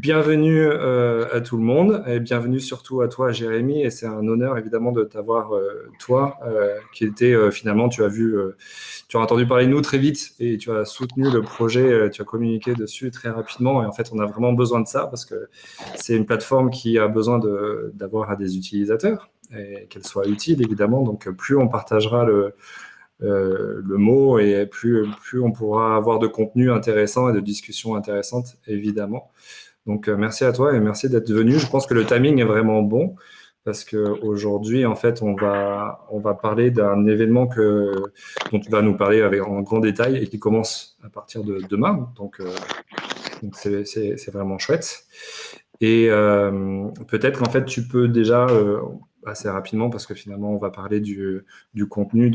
Bienvenue à tout le monde et bienvenue surtout à toi, Jérémy. Et c'est un honneur évidemment de t'avoir, toi, qui était finalement, tu as vu, tu as entendu parler de nous très vite et tu as soutenu le projet, tu as communiqué dessus très rapidement. Et en fait, on a vraiment besoin de ça parce que c'est une plateforme qui a besoin d'avoir à des utilisateurs et qu'elle soit utile évidemment. Donc, plus on partagera le mot et plus on pourra avoir de contenu intéressant et de discussions intéressantes, évidemment. Donc, merci à toi et merci d'être venu. Je pense que le timing est vraiment bon parce qu'aujourd'hui, en fait, on va parler d'un événement dont tu vas nous parler en grand détail et qui commence à partir de demain. Donc c'est vraiment chouette. Et peut-être qu'en fait, tu peux déjà, assez rapidement, parce que finalement, on va parler du contenu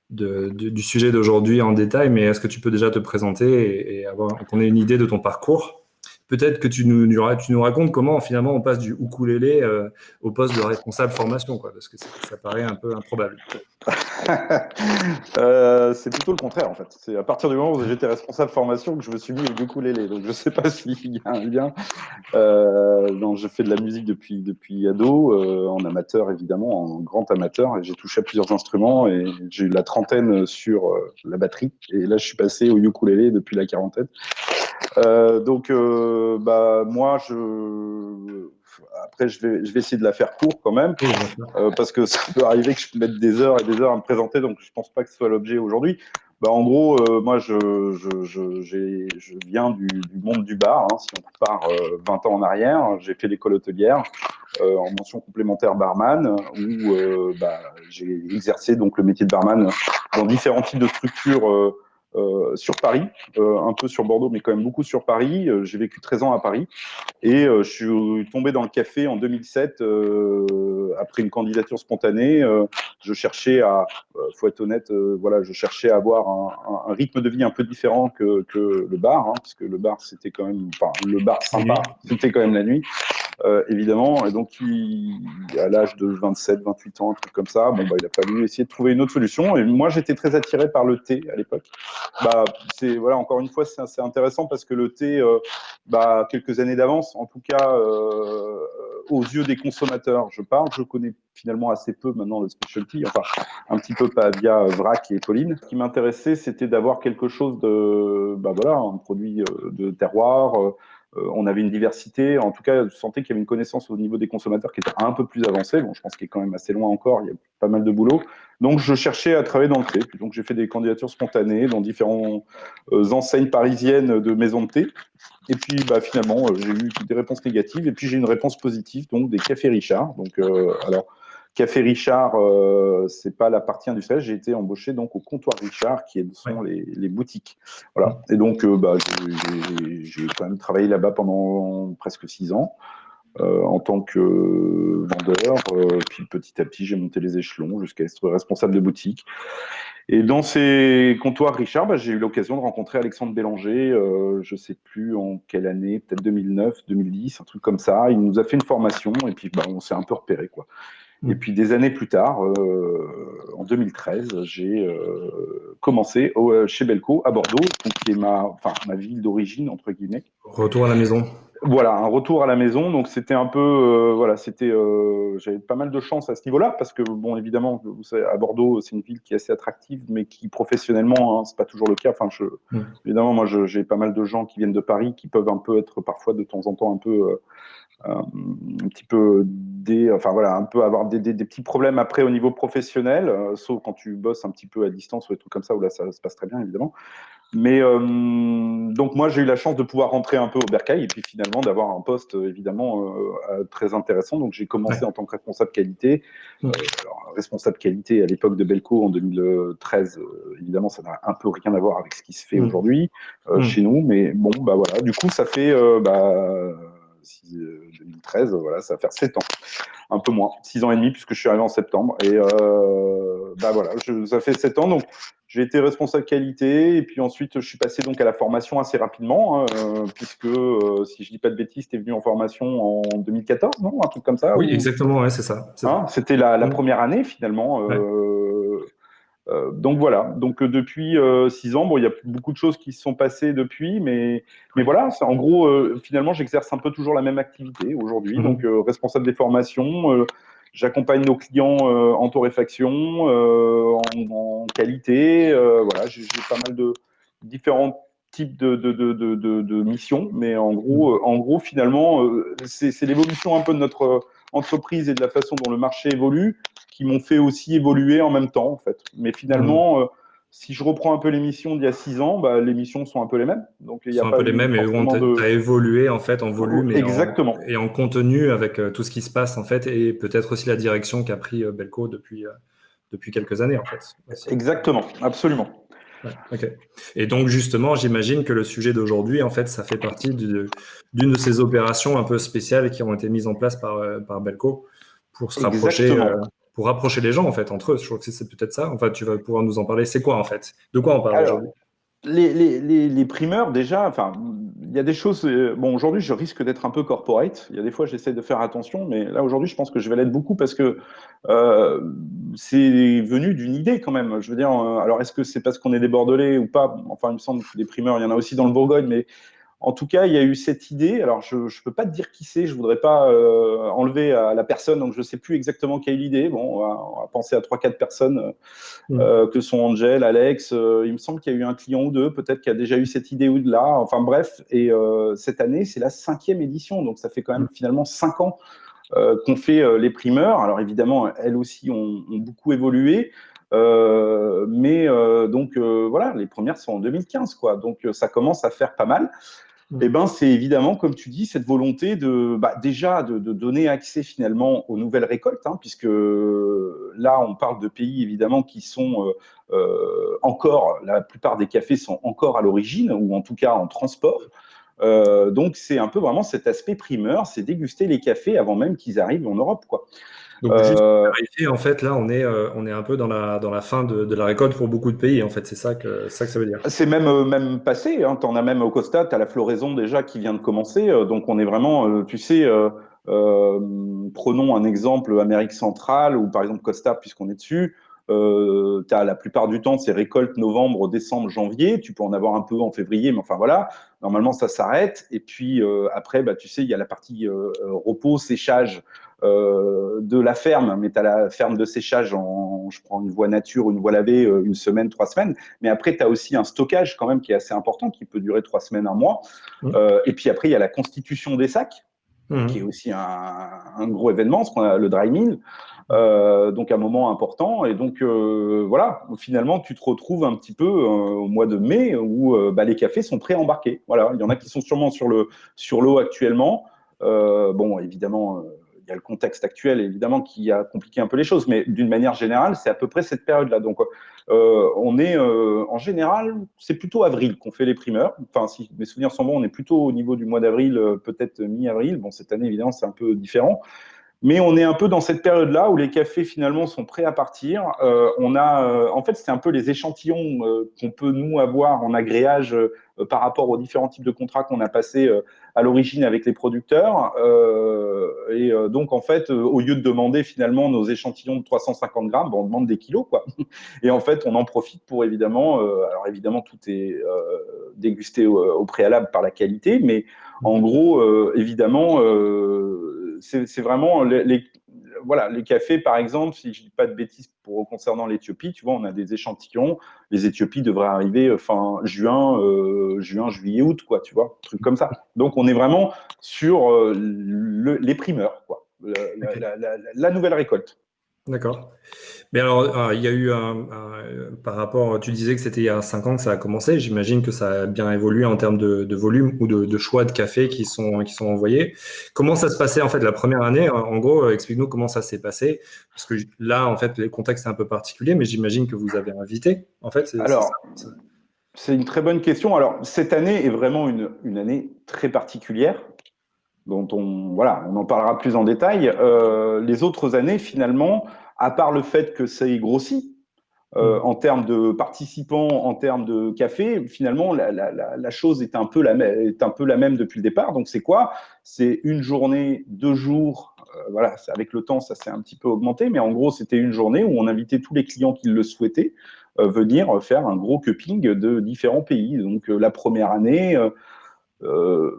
du sujet d'aujourd'hui en détail, mais est-ce que tu peux déjà te présenter et qu'on ait une idée de ton parcours? Peut-être que tu nous racontes comment finalement on passe du ukulélé au poste de responsable formation, quoi, parce que ça paraît un peu improbable. C'est plutôt le contraire en fait. C'est à partir du moment où j'étais responsable formation que je me suis mis au ukulélé. Donc je sais pas s'il y a un lien. Non, je fais de la musique depuis ado, en amateur évidemment, en grand amateur. Et j'ai touché à plusieurs instruments et j'ai eu la trentaine sur la batterie. Et là je suis passé au ukulélé depuis la quarantaine. Bah moi après je vais essayer de la faire court quand même. Oui, bien sûr. Parce que ça peut arriver que je mette des heures et des heures à me présenter, donc je pense pas que ce soit l'objet aujourd'hui. Bah, en gros, moi, je viens du monde du bar. Hein, si on part 20 ans en arrière, j'ai fait l'école hôtelière en mention complémentaire barman, où bah, j'ai exercé donc le métier de barman dans différents types de structures sur Paris, un peu sur Bordeaux, mais quand même beaucoup sur Paris. J'ai vécu 13 ans à Paris. Et je suis tombé dans le café en 2007 après une candidature spontanée. Je cherchais faut être honnête, voilà, je cherchais à avoir un rythme de vie un peu différent que le bar, hein, parce que le bar c'était quand même, enfin le bar La sympa, nuit. c'était quand même la nuit. Évidemment. Et donc, à l'âge de 27, 28 ans, un truc comme ça, bon, bah, il a fallu essayer de trouver une autre solution. Et moi, j'étais très attiré par le thé à l'époque. Bah, voilà, encore une fois, c'est assez intéressant parce que le thé, bah, quelques années d'avance, en tout cas, aux yeux des consommateurs, je connais finalement assez peu maintenant le specialty, enfin, un petit peu pas via Vrac et Pauline. Ce qui m'intéressait, c'était d'avoir quelque chose bah voilà, un produit de terroir. On avait une diversité, en tout cas, je sentais qu'il y avait une connaissance au niveau des consommateurs qui était un peu plus avancée. Bon, je pense qu'il est quand même assez loin encore, il y a pas mal de boulot. Donc, je cherchais à travailler dans le thé. Donc, j'ai fait des candidatures spontanées dans différentes enseignes parisiennes de maisons de thé. Et puis, bah, finalement, j'ai eu des réponses négatives. Et puis, j'ai une réponse positive, donc des cafés Richard. Donc, alors, Café Richard, c'est pas la partie industrielle. J'ai été embauché donc au comptoir Richard, sont Ouais. les boutiques. Voilà. Et donc, bah, j'ai quand même travaillé là-bas pendant presque 6 ans en tant que vendeur. Puis petit à petit, j'ai monté les échelons jusqu'à être responsable de boutique. Et dans ces comptoirs Richard, bah, j'ai eu l'occasion de rencontrer Alexandre Bélanger, je ne sais plus en quelle année, peut-être 2009, 2010, un truc comme ça. Il nous a fait une formation et puis bah, on s'est un peu repéré, quoi. Et Mm. puis des années plus tard, en 2013, j'ai commencé chez Belco à Bordeaux, donc, qui est ma ville d'origine, entre guillemets. Retour à la maison. Voilà, un retour à la maison. Donc c'était un peu, voilà, j'avais pas mal de chance à ce niveau-là parce que bon, évidemment, vous savez, à Bordeaux, c'est une ville qui est assez attractive, mais qui professionnellement, hein, c'est pas toujours le cas. Enfin, Mm. évidemment, moi, j'ai pas mal de gens qui viennent de Paris, qui peuvent un peu être parfois de temps en temps un peu un petit peu enfin voilà, un peu avoir des petits problèmes après au niveau professionnel, sauf quand tu bosses un petit peu à distance ou des trucs comme ça où là ça se passe très bien évidemment. Mais donc moi j'ai eu la chance de pouvoir rentrer un peu au bercail et puis finalement d'avoir un poste évidemment très intéressant. Donc j'ai commencé Ouais. en tant que responsable qualité. Mm. Alors, responsable qualité à l'époque de Belco en 2013, évidemment ça n'a un peu rien à voir avec ce qui se fait Mm. aujourd'hui chez Mm. nous. Mais bon bah voilà, du coup ça fait 2013, voilà, ça va faire 7 ans, un peu moins, 6 ans et demi, puisque je suis arrivé en septembre. Et bah voilà, ça fait 7 ans, donc j'ai été responsable qualité, et puis ensuite je suis passé donc à la formation assez rapidement, hein, puisque si je dis pas de bêtises, tu es venu en formation en 2014, non? Un truc comme ça Oui, ou... exactement, ouais, c'est ça. C'est Hein, ça. c'était la Mm. première année finalement. Ouais. Donc voilà, donc depuis 6 ans, bon, il y a beaucoup de choses qui se sont passées depuis, mais Oui. voilà, en gros, finalement, j'exerce un peu toujours la même activité aujourd'hui, donc Mhm. responsable des formations, j'accompagne nos clients en torréfaction, en qualité, voilà, j'ai pas mal de différents types de missions, mais Mhm. en gros finalement, c'est l'évolution un peu de notre entreprise et de la façon dont le marché évolue qui m'ont fait aussi évoluer en même temps, en fait. Mais Mhm. finalement, si je reprends un peu les missions d'il y a 6 ans, bah, les missions sont un peu les mêmes. Donc, il Ce n'y a sont un pas peu les eu mêmes et où forcément tu de… as évolué en fait en volume Exactement. et en contenu avec tout ce qui se passe en fait et peut-être aussi la direction qu'a pris Belco depuis quelques années en fait aussi. Exactement. Absolument. Ouais, ok. Et donc justement, j'imagine que le sujet d'aujourd'hui en fait, ça fait partie d'une de ces opérations un peu spéciales qui ont été mises en place par Belco pour se rapprocher, Exactement. pour rapprocher les gens en fait entre eux. Je trouve que c'est peut-être ça. Enfin, tu vas pouvoir nous en parler. C'est quoi en fait? De quoi on parle Alors, aujourd'hui? les primeurs, déjà, enfin, il y a des choses. Bon, aujourd'hui, je risque d'être un peu corporate. Il y a des fois, j'essaie de faire attention, mais là, aujourd'hui, je pense que je vais l'être beaucoup parce que euh, c'est venu d'une idée quand même. Je veux dire, alors, est-ce que c'est parce qu'on est des Bordelais ou pas? Enfin, il me semble que des primeurs, il y en a aussi dans le Bourgogne, mais en tout cas, il y a eu cette idée. Alors, je ne peux pas te dire qui c'est. Je ne voudrais pas enlever à la personne, donc je ne sais plus exactement qui a eu l'idée. Bon, on va penser à 3, 4 personnes Hmm. que sont Angel, Alex. Il me semble qu'il y a eu un client ou deux, peut-être qui a déjà eu cette idée ou de là. Enfin bref, et cette année, c'est la 5e édition, donc ça fait quand même Hmm. finalement 5 ans qu'on fait les primeurs. Alors évidemment, elles aussi ont beaucoup évolué. Mais donc voilà, les premières sont en 2015, quoi. Donc ça commence à faire pas mal. Eh Hmm. ben, c'est évidemment, comme tu dis, cette volonté de déjà de donner accès finalement aux nouvelles récoltes, hein, puisque là, on parle de pays évidemment qui sont encore, la plupart des cafés sont encore à l'origine, ou en tout cas en transport. Donc, c'est un peu vraiment cet aspect primeur, c'est déguster les cafés avant même qu'ils arrivent en Europe, quoi. Donc juste pour Euh, clarifier, en fait, là, on est un peu dans la fin de la récolte pour beaucoup de pays. En fait, c'est ça que ça veut dire. C'est même passé, hein. Tu en as même au Costa, tu as la floraison déjà qui vient de commencer. Donc, on est vraiment, tu sais, prenons un exemple Amérique centrale ou par exemple Costa, puisqu'on est dessus. Tu as la plupart du temps, c'est récolte novembre, décembre, janvier. Tu peux en avoir un peu en février, mais enfin voilà. Normalement, ça s'arrête. Et puis après, bah, tu sais, il y a la partie repos, séchage de la ferme, mais tu as la ferme de séchage je prends une voie nature, une voie lavée, une semaine, 3 semaines. Mais après, tu as aussi un stockage quand même qui est assez important, qui peut durer 3 semaines, un mois. Hmm. Et puis après, il y a la constitution des sacs, qui est Hmm. aussi un gros événement, ce qu'on a le dry mill. Donc un moment important. Et donc voilà, finalement, tu te retrouves un petit peu au mois de mai où bah, les cafés sont prêts à embarquer. Voilà, il y en a qui sont sûrement sur l'eau actuellement. Bon, évidemment, il y a le contexte actuel, évidemment, qui a compliqué un peu les choses, mais d'une manière générale, c'est à peu près cette période-là. Donc, on est en général, c'est plutôt avril qu'on fait les primeurs. Enfin, si mes souvenirs sont bons, on est plutôt au niveau du mois d'avril, peut-être mi-avril. Bon, cette année, évidemment, c'est un peu différent. Mais on est un peu dans cette période-là où les cafés finalement sont prêts à partir. En fait, c'est un peu les échantillons qu'on peut nous avoir en agréage par rapport aux différents types de contrats qu'on a passés à l'origine avec les producteurs. Donc, en fait, au lieu de demander finalement nos échantillons de 350 grammes, bon, on demande des kilos, quoi. Et en fait, on en profite pour évidemment, alors évidemment, tout est dégusté au préalable par la qualité, mais en gros, évidemment, c'est vraiment voilà, les cafés, par exemple, si je ne dis pas de bêtises concernant l'Éthiopie, tu vois, on a des échantillons. Les Éthiopies devraient arriver fin juin, juillet, août, quoi, tu vois, truc comme ça. Donc, on est vraiment sur les primeurs, quoi, Ok. la nouvelle récolte. D'accord. Mais alors, il y a eu par rapport, tu disais que c'était il y a 5 ans que ça a commencé. J'imagine que ça a bien évolué en termes de volume ou de choix de café qui sont envoyés. Comment ça se passait en fait la première année? En gros, explique-nous comment ça s'est passé. Parce que là, en fait, le contexte est un peu particulier, mais j'imagine que vous avez invité. En fait, c'est ça. Alors, c'est une très bonne question. Alors, cette année est vraiment une année très particulière, dont voilà, on en parlera plus en détail. Les autres années, finalement, à part le fait que ça ait grossi, Hmm. en termes de participants, en termes de café, finalement, la chose est un peu la même depuis le départ. Donc, c'est quoi? C'est une journée, 2 jours. Voilà, avec le temps, ça s'est un petit peu augmenté, mais en gros, c'était une journée où on invitait tous les clients qui le souhaitaient venir faire un gros cupping de différents pays. Donc la première année, euh,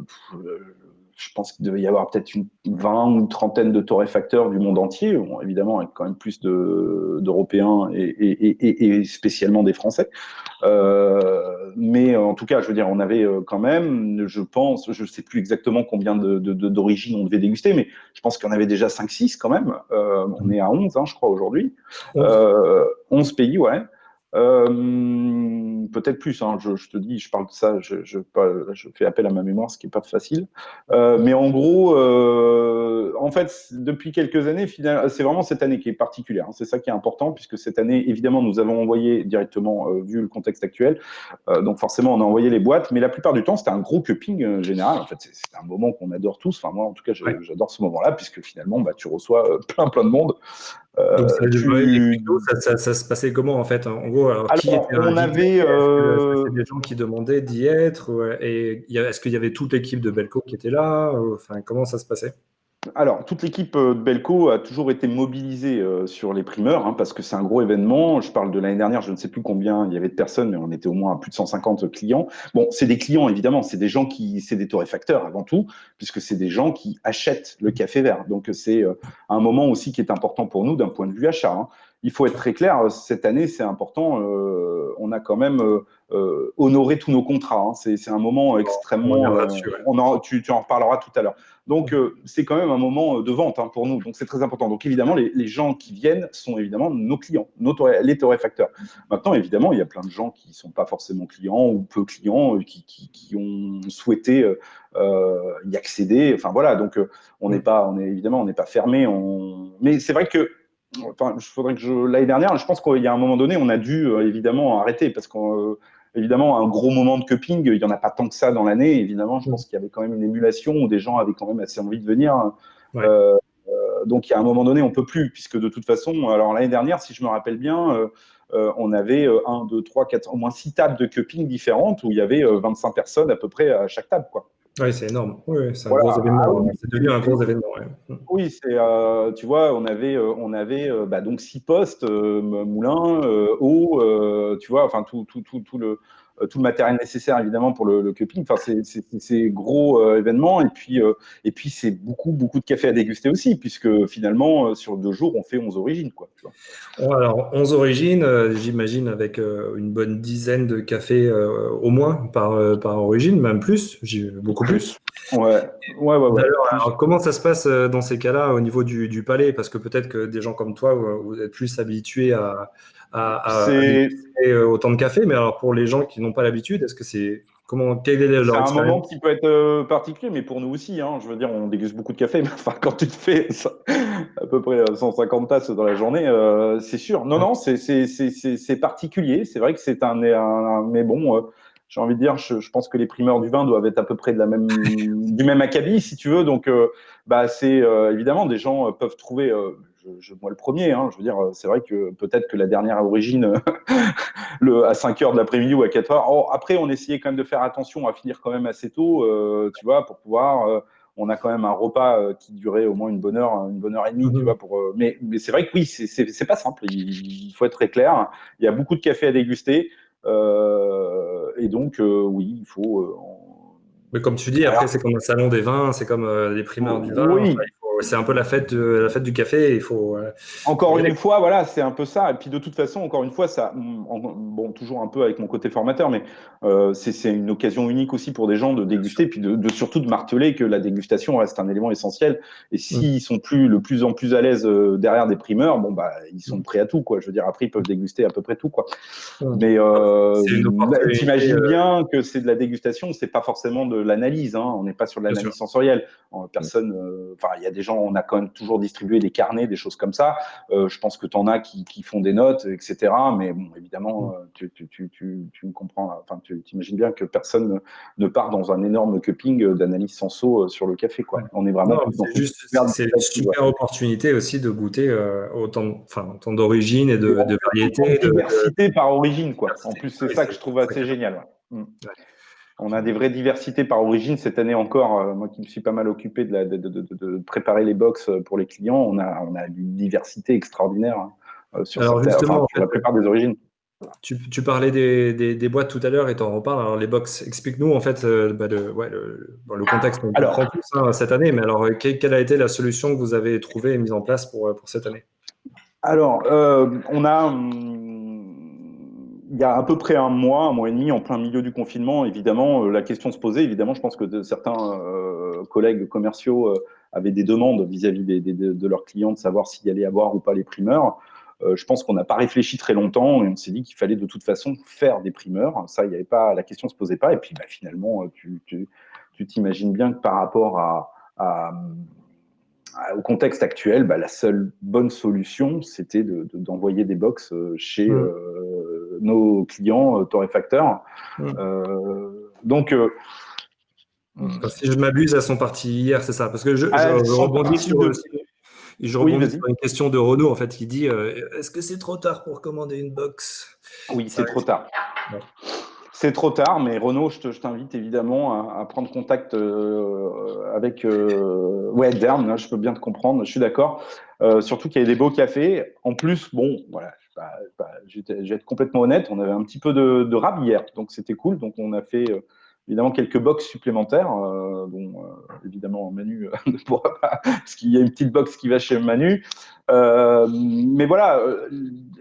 je pense qu'il devait y avoir peut-être une 20 ou une trentaine de torréfacteurs du monde entier, bon, évidemment avec quand même plus d'Européens et spécialement des Français. Mais en tout cas, je veux dire, on avait quand même, je pense, je ne sais plus exactement combien d'origines on devait déguster, mais je pense qu'il y en avait déjà 5-6 quand même. On est à 11, hein, je crois, aujourd'hui. 11. 11 pays, ouais. Peut-être plus, hein, je te dis, je parle de ça, je fais appel à ma mémoire, ce qui n'est pas facile. Mais en gros, en fait, depuis quelques années, c'est vraiment cette année qui est particulière, hein. C'est ça qui est important, puisque cette année, évidemment, nous avons envoyé directement, vu le contexte actuel, donc forcément, on a envoyé les boîtes, mais la plupart du temps, c'était un gros cupping général. En fait, c'est un moment qu'on adore tous. Enfin, moi, en tout cas, Ouais. j'adore ce moment-là, puisque finalement, bah, tu reçois plein de monde. Donc, ouais, et Tu plutôt, ça se passait comment en fait? En gros, alors qui Alors, était on invité? avait, Est-ce que c'est des gens qui demandaient d'y être? Et est-ce qu'il y avait toute l'équipe de Belco qui était là? Enfin, comment ça se passait? alors, toute l'équipe de Belco a toujours été mobilisée sur les primeurs, hein, parce que c'est un gros événement. Je parle de l'année dernière, je ne sais plus combien il y avait de personnes, mais on était au moins à plus de 150 clients. Bon, c'est des clients, évidemment, c'est des gens c'est des torréfacteurs avant tout, puisque c'est des gens qui achètent le café vert. Donc, c'est un moment aussi qui est important pour nous d'un point de vue achat, hein. Il faut être très clair, cette année, c'est important. On a quand même honoré tous nos contrats, hein. C'est un moment On extrêmement. reviendra dessus, ouais. Tu en reparleras tout à l'heure. Donc, c'est quand même un moment de vente, hein, pour nous. Donc, c'est très important. Donc, évidemment, les gens qui viennent sont évidemment nos clients, les torréfacteurs. Maintenant, évidemment, il y a plein de gens qui ne sont pas forcément clients ou peu clients, qui ont souhaité y accéder. Enfin, voilà. Donc, évidemment, on n'est pas fermé. Mais c'est vrai que, enfin, l'année dernière, je pense qu'il y a un moment donné, on a dû évidemment arrêter parce qu'on évidemment, un gros moment de cupping, il n'y en a pas tant que ça dans l'année. Évidemment, je pense qu'il y avait quand même une émulation où des gens avaient quand même assez envie de venir. Ouais. Euh, donc, il y a un moment donné, on ne peut plus, puisque de toute façon, alors l'année dernière, si je me rappelle bien, on avait 1, 2, 3, 4, au moins 6 tables de cupping différentes où il y avait 25 personnes à peu près à chaque table, quoi. Ouais, c'est énorme. Oui, oui, c'est un Voilà. gros Ah événement, oui, hein. C'est devenu un gros événement, ouais. oui, tu vois, on avait bah, donc 6 postes, moulin, eau, tu vois, enfin tout le matériel nécessaire évidemment pour le cupping. Enfin, c'est gros événement et puis c'est beaucoup de café à déguster aussi puisque finalement sur 2 jours on fait 11 origines, quoi. Tu vois. Bon, alors, 11 origines, j'imagine, avec une bonne dizaine de cafés au moins par origine, même plus, beaucoup plus. Plus. Ouais, ouais, plus. Alors, comment ça se passe dans ces cas-là au niveau du palais? Parce que peut-être que des gens comme toi, vous êtes plus habitués à C'est déguster autant de café, mais alors pour les gens qui n'ont pas l'habitude, quelle est C'est leur un moment expérience? qui peut être particulier, mais pour nous aussi, hein. Je veux dire, on déguste beaucoup de café, mais enfin, quand tu te fais à peu près 150 tasses dans la journée, c'est sûr. Non, non, c'est particulier. C'est vrai que c'est mais bon, j'ai envie de dire, je pense que les primeurs du vin doivent être à peu près du même acabit, si tu veux. Donc, bah, c'est évidemment, des gens peuvent trouver, moi le premier, hein, je veux dire, c'est vrai que peut-être que la dernière origine à 5 heures de l'après-midi ou à 4 heures. Oh, après, on essayait quand même de faire attention à finir quand même assez tôt, tu vois, pour pouvoir. On a quand même un repas qui durait au moins une bonne heure et demie, tu Mhm. vois. Mais c'est vrai que oui, c'est pas simple. Il faut être très clair. Il y a beaucoup de café à déguster. Et donc, oui, il faut. Mais comme tu dis, Alors, après, c'est comme un salon des vins, c'est comme les primeurs du vin. Enfin, oui, c'est un peu la fête du café. Faut encore y aller. une fois, voilà, c'est un peu ça. Et puis de toute façon, encore une fois, bon, toujours un peu avec mon côté formateur, mais c'est une occasion unique aussi pour des gens de Bien sûr. déguster, puis surtout de marteler que la dégustation reste un élément essentiel. Et Mm. s'ils sont plus en plus à l'aise derrière des primeurs, bon bah ils sont prêts à tout, quoi. Je veux dire, après ils peuvent déguster à peu près tout, quoi. Mm. Mais C'est une opportunité, t'imagines bien que c'est de la dégustation, c'est pas forcément de l'analyse, hein. On n'est pas sur de bien sûr. l'analyse sensorielle. Mm. Personne, enfin, il y a des gens, on a quand même toujours distribué des carnets, des choses comme ça. Je pense que tu en as qui font des notes, etc. Mais bon, évidemment, Mm. tu me comprends. Enfin, tu imagines bien que personne ne part dans un énorme cupping d'analyse senso sur le café, Ouais. quoi. On est vraiment Non, plus dans c'est une juste, sphère c'est une gustative, ouais. super opportunité aussi de goûter autant d'origines et de En variétés, de diversité par origine, quoi. En diversité. plus, Ah c'est oui, ça que je trouve c'est ça assez qui est génial, ouais. ouais. On a des vraies diversités par origine. Cette année encore, moi qui me suis pas mal occupé de préparer les box pour les clients, on a une diversité extraordinaire, hein, Alors enfin, justement, en sur fait, la plupart des origines. Tu parlais des boîtes tout à l'heure et t'en reparles. Alors, les box, explique-nous en fait le contexte. On Alors, comprend tous hein, cette année, mais alors, quelle a été la solution que vous avez trouvée et mise en place pour cette année? on a, il y a à peu près un mois et demi, en plein milieu du confinement, évidemment, la question se posait. Évidemment, je pense que certains collègues commerciaux avaient des demandes vis-à-vis de leurs clients de savoir s'il y allait avoir ou pas les primeurs. Je pense qu'on n'a pas réfléchi très longtemps et on s'est dit qu'il fallait de toute façon faire des primeurs. Ça, il y avait pas, la question se posait pas. Et puis, bah, finalement, tu t'imagines bien que par rapport à, au contexte actuel, bah, la seule bonne solution, c'était d'envoyer des box chez Hmm. nos clients torréfacteurs. Hmm. Donc, Enfin, si je m'abuse, elles sont parties hier, c'est ça. Parce que je elles sont rebondis parties sur de. aussi, je Oui, rebondis vas-y. sur une question de Renaud en fait qui dit est-ce que c'est trop tard pour commander une box? Oui, Ça c'est trop arrive. tard. Ouais. C'est trop tard, mais Renaud, je t'invite évidemment à prendre contact avec ouais, Dern, hein, je peux bien te comprendre, je suis d'accord. Surtout qu'il y avait des beaux cafés. En plus, bon, voilà, je vais être complètement honnête, on avait un petit peu de rab hier, donc c'était cool. Donc on a fait évidemment quelques box supplémentaires. Bon, évidemment, Manu ne pourra pas, parce qu'il y a une petite box qui va chez Manu. Mais voilà,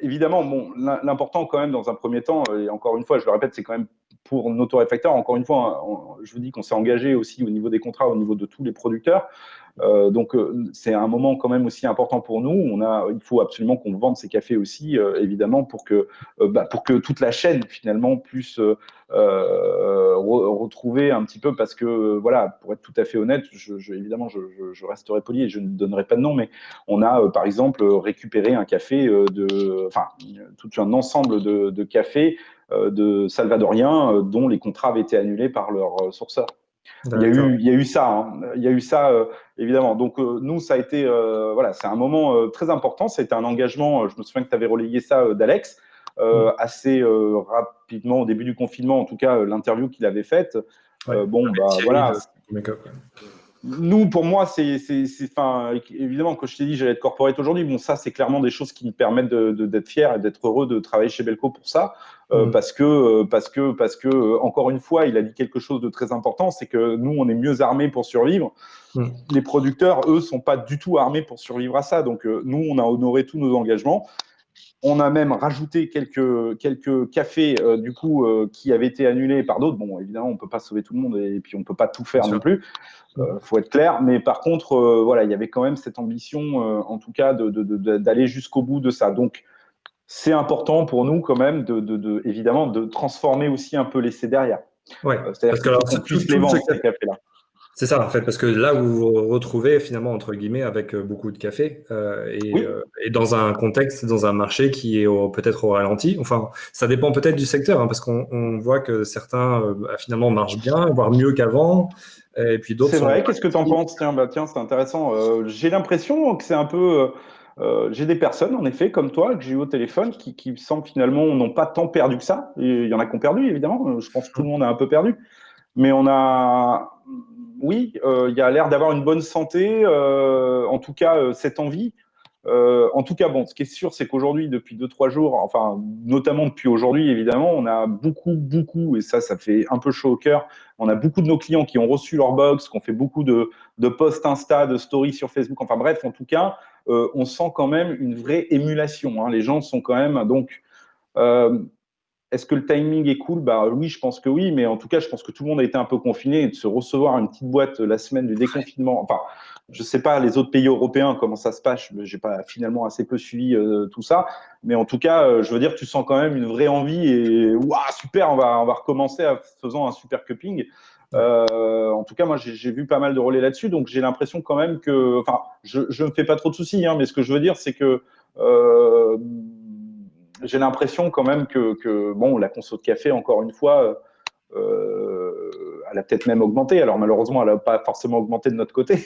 évidemment, bon, l'important quand même dans un premier temps, et encore une fois, je le répète, c'est quand même pour nos torréfacteurs, encore une fois, je vous dis qu'on s'est engagé aussi au niveau des contrats, au niveau de tous les producteurs. Donc, c'est un moment quand même aussi important pour nous. Il faut absolument qu'on vende ces cafés aussi, évidemment, pour que toute la chaîne, finalement, puisse retrouver un petit peu, parce que, voilà, pour être tout à fait honnête, évidemment, je resterai poli et je ne donnerai pas de nom, mais on a, par exemple, récupéré un café enfin, tout un ensemble de cafés de Salvadoriens dont les contrats avaient été annulés par leur sourceur. D'accord. Il y a eu ça, hein. Il y a eu ça, évidemment. Donc, nous, ça a été, voilà, c'est un moment très important. C'était un engagement, je me souviens que tu avais relayé ça d'Alex, Hmm. assez rapidement au début du confinement, en tout cas, l'interview qu'il avait faite. Ouais. Bon, Avec bah Thierry voilà, de Make-up. nous, pour moi, enfin, évidemment, quand je t'ai dit j'allais être corporate aujourd'hui, bon, ça, c'est clairement des choses qui me permettent d'être fier et d'être heureux de travailler chez Belco pour ça, Hmm. parce que, encore une fois, il a dit quelque chose de très important, c'est que nous, on est mieux armés pour survivre. Hmm. Les producteurs, eux, sont pas du tout armés pour survivre à ça. Donc, nous, on a honoré tous nos engagements. On a même rajouté quelques cafés, du coup, qui avaient été annulés par d'autres. Bon, évidemment, on peut pas sauver tout le monde et puis on peut pas tout Bien faire non sûr. plus. Hmm. Faut être clair. Mais par contre, voilà, il y avait quand même cette ambition, en tout cas, d'aller jusqu'au bout de ça. Donc, c'est important pour nous quand même, évidemment, de transformer aussi un peu l'essai derrière. Ouais. C'est-à-dire Parce que qu'il faut alors, qu'on tout, puisse les tout ce vendre, ces cafés-là. c'est ça, en fait, parce que là, vous vous retrouvez finalement, entre guillemets, avec beaucoup de café Oui, et dans un contexte, dans un marché qui est peut-être au ralenti. Enfin, ça dépend peut-être du secteur, hein, parce qu'on voit que certains bah, finalement marchent bien, voire mieux qu'avant, et puis d'autres c'est sont vrai. Qu'est-ce que tu en ralentis. penses? Tiens, bah, tiens, c'est intéressant. J'ai l'impression que c'est un peu. J'ai des personnes, en effet, comme toi, que j'ai eu au téléphone, qui me semblent finalement n'ont pas tant perdu que ça. Et il y en a qui ont perdu, évidemment. Je pense que tout le monde a un peu perdu. Mais on a, oui, il y a l'air d'avoir une bonne santé, en tout cas cette envie. En tout cas, bon, ce qui est sûr, c'est qu'aujourd'hui, depuis 2, 3 jours, enfin, notamment depuis aujourd'hui, évidemment, on a beaucoup, et ça fait un peu chaud au cœur. On a beaucoup de nos clients qui ont reçu leur box, qui ont fait beaucoup de posts Insta, de stories sur Facebook. Enfin bref, en tout cas, on sent quand même une vraie émulation, hein. Les gens sont quand même donc. Euh, Est-ce que le timing est cool? Bah oui, je pense que oui, mais en tout cas, je pense que tout le monde a été un peu confiné et de se recevoir une petite boîte la semaine du déconfinement. Enfin, je sais pas les autres pays européens comment ça se passe. J'ai pas finalement assez peu suivi tout ça, mais en tout cas, je veux dire, tu sens quand même une vraie envie et waouh, super, on va recommencer en faisant un super cupping. Ouais. En tout cas, moi, j'ai vu pas mal de relais là-dessus, donc j'ai l'impression quand même que, enfin, je me fais pas trop de soucis, hein, mais ce que je veux dire, c'est que euh, j'ai l'impression quand même que, bon, la conso de café, encore une fois, elle a peut-être même augmenté. Alors malheureusement, elle n'a pas forcément augmenté de notre côté.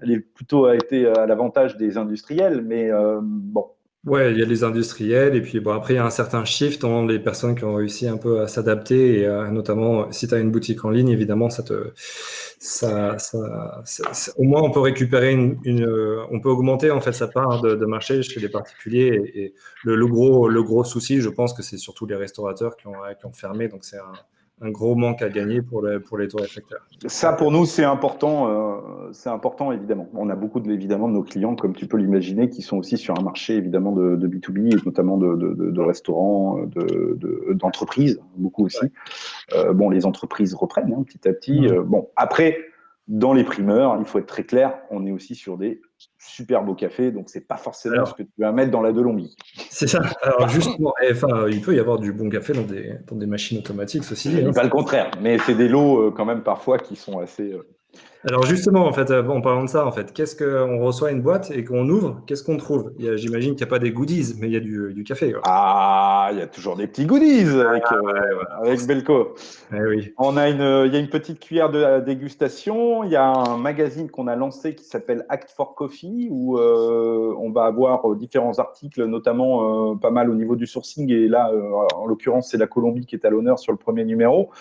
Elle est plutôt a été à l'avantage des industriels, mais bon. Ouais, il y a les industriels et puis bon, après il y a un certain shift dans les personnes qui ont réussi un peu à s'adapter et notamment si tu as une boutique en ligne, évidemment, au moins on peut récupérer on peut augmenter en fait sa part de marché chez les particuliers et le gros souci, je pense que c'est surtout les restaurateurs qui ont fermé, donc c'est un gros manque à gagner pour les torréfacteurs. Ça, pour nous, c'est important évidemment. On a beaucoup évidemment de nos clients, comme tu peux l'imaginer, qui sont aussi sur un marché évidemment de B2B, et notamment de restaurants, d'entreprises, beaucoup Ouais. aussi. Bon, les entreprises reprennent hein, petit à petit. Mhm. Bon, après, dans les primeurs, il faut être très clair, on est aussi sur des super beaux cafés, donc c'est pas forcément ce Alors, que tu vas mettre dans la Delonghi. c'est ça. Alors justement, enfin, il peut y avoir du bon café dans des machines automatiques, ceci Je dit, dis hein. pas le contraire, mais c'est des lots quand même parfois qui sont assez. Alors justement, en fait, en parlant de ça, en fait, qu'est-ce qu'on reçoit une boîte et qu'on ouvre, qu'est-ce qu'on trouve? J'imagine qu'il n'y a pas des goodies, mais il y a du café, quoi. Ah, il y a toujours des petits goodies Ouais, voilà, avec Belco. oui. Il y a une petite cuillère de dégustation. Il y a un magazine qu'on a lancé qui s'appelle Act for Coffee où on va avoir différents articles, notamment pas mal au niveau du sourcing. Et là, en l'occurrence, c'est la Colombie qui est à l'honneur sur le premier numéro,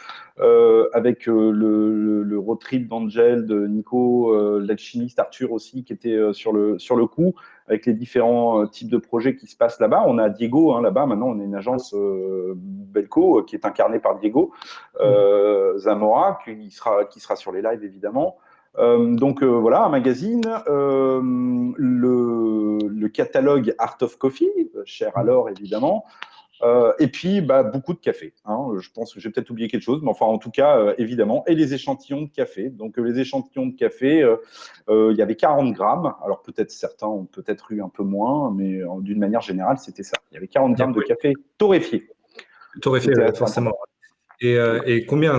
avec le road trip d'Angel, de Nico, l'alchimiste Arthur aussi qui était sur le coup, avec les différents types de projets qui se passent là-bas. On a Diego hein, là-bas. Maintenant, on est une agence Belco qui est incarnée par Diego. Mhm. Zamora, qui sera sur les lives évidemment. Donc voilà, un magazine, le catalogue Art of Coffee, cher alors évidemment, et puis bah, beaucoup de café. Hein. Je pense que j'ai peut-être oublié quelque chose, mais enfin en tout cas, évidemment, et les échantillons de café. Donc les échantillons de café, il y avait 40 grammes. Alors peut-être certains ont peut-être eu un peu moins, mais d'une manière générale, c'était ça. Il y avait 40 grammes de Oui, café torréfié. torréfié, C'était assez forcément. important. Et combien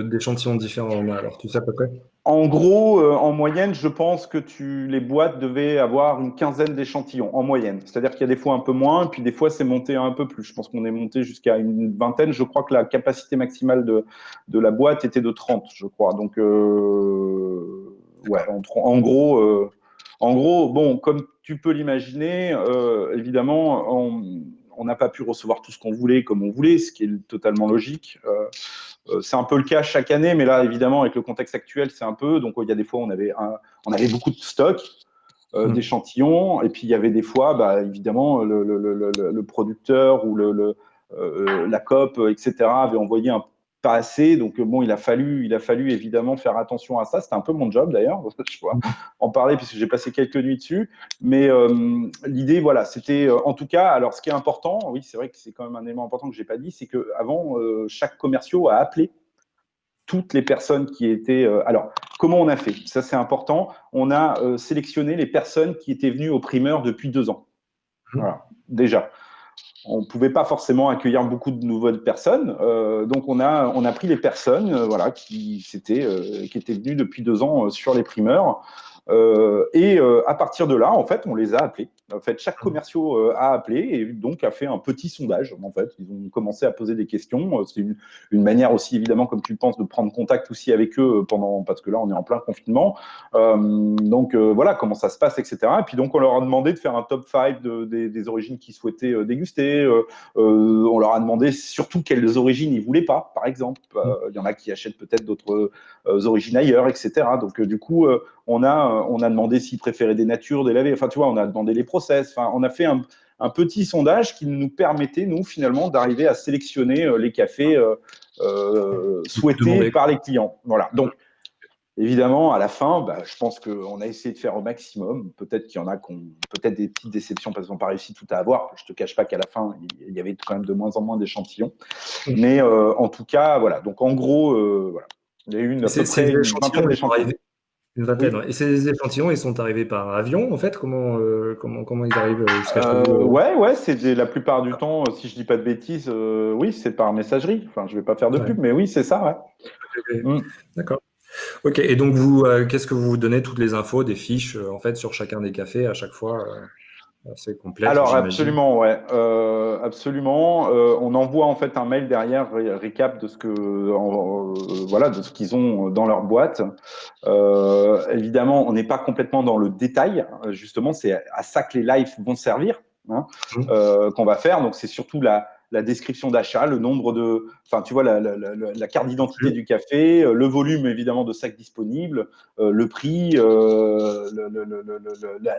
d'échantillons différents on a alors? Tu sais à peu près? En gros, en moyenne, je pense que les boîtes devaient avoir une quinzaine d'échantillons en moyenne. C'est-à-dire qu'il y a des fois un peu moins, puis des fois c'est monté un peu plus. Je pense qu'on est monté jusqu'à une vingtaine. Je crois que la capacité maximale de la boîte était de 30, je crois. Donc, ouais, D'accord. en gros, bon, comme tu peux l'imaginer, évidemment, on n'a pas pu recevoir tout ce qu'on voulait comme on voulait, ce qui est totalement logique. C'est un peu le cas chaque année, mais là, évidemment, avec le contexte actuel, c'est un peu. Donc, il y a des fois, on avait beaucoup de stocks Mhm. d'échantillons, et puis il y avait des fois, bah, évidemment, le producteur ou la COP, etc., avait envoyé pas assez. Donc, bon, il a fallu évidemment faire attention à ça. C'était un peu mon job d'ailleurs, je vois, Mhm. en parler, puisque j'ai passé quelques nuits dessus. Mais l'idée, voilà, c'était en tout cas, alors ce qui est important, oui, c'est vrai que c'est quand même un élément important que j'ai pas dit, c'est qu'avant, chaque commercial a appelé toutes les personnes qui étaient. Alors, comment on a fait? Ça, c'est important. On a sélectionné les personnes qui étaient venues au primeur depuis 2 ans. Mhm. Voilà, déjà. On ne pouvait pas forcément accueillir beaucoup de nouvelles personnes. Donc, on a pris les personnes voilà, qui étaient venues depuis 2 ans sur les primeurs. À partir de là, en fait, on les a appelés. En fait, chaque commercial a appelé et donc a fait un petit sondage. En fait, ils ont commencé à poser des questions. C'est une manière aussi, évidemment, comme tu le penses, de prendre contact aussi avec eux parce que là, on est en plein confinement. Voilà comment ça se passe, etc. Et puis donc, on leur a demandé de faire un top 5 des origines qu'ils souhaitaient déguster. On leur a demandé surtout quelles origines ils voulaient pas, par exemple. Il y en a qui achètent peut-être d'autres origines ailleurs, etc. Donc, du coup, on a demandé s'ils préféraient des natures, des lavés. Enfin, tu vois, on a demandé les process. Enfin, on a fait un petit sondage qui nous permettait, nous, finalement, d'arriver à sélectionner les cafés souhaités Demandez, par quoi. les clients. Voilà. Donc, évidemment, à la fin, bah, je pense qu'on a essayé de faire au maximum. Peut-être qu'il y en a qui ont peut-être des petites déceptions parce qu'ils n'ont pas réussi tout à avoir. Je ne te cache pas qu'à la fin, il y avait quand même de moins en moins d'échantillons. Mhm. Mais en tout cas, voilà. Donc en gros, voilà. Il y a eu Et à peu ces près une vingtaine échantillons, ils sont d'échantillons. arrivés une vingtaine. Oui. Ouais. Et ces échantillons, ils sont arrivés par avion, en fait? Comment ils arrivent jusqu'à chez vous? Ouais, la plupart du temps, si je dis pas de bêtises, oui, c'est par messagerie. Enfin, je vais pas faire de Ouais. pub, mais oui, c'est ça, ouais. Mm. D'accord. Ok. Et donc, qu'est-ce que vous vous donnez toutes les infos, des fiches, en fait, sur chacun des cafés à chaque fois, assez complètes, Alors j'imagine. absolument, ouais, absolument. On envoie en fait un mail derrière récap de voilà de ce qu'ils ont dans leur boîte. Évidemment, on n'est pas complètement dans le détail. Justement, c'est à ça que les lives vont servir. hein, Mhm. qu'on va faire. Donc, c'est surtout la description d'achat, le nombre de, enfin, tu vois, la carte d'identité du café, le volume évidemment de sacs disponibles, le prix,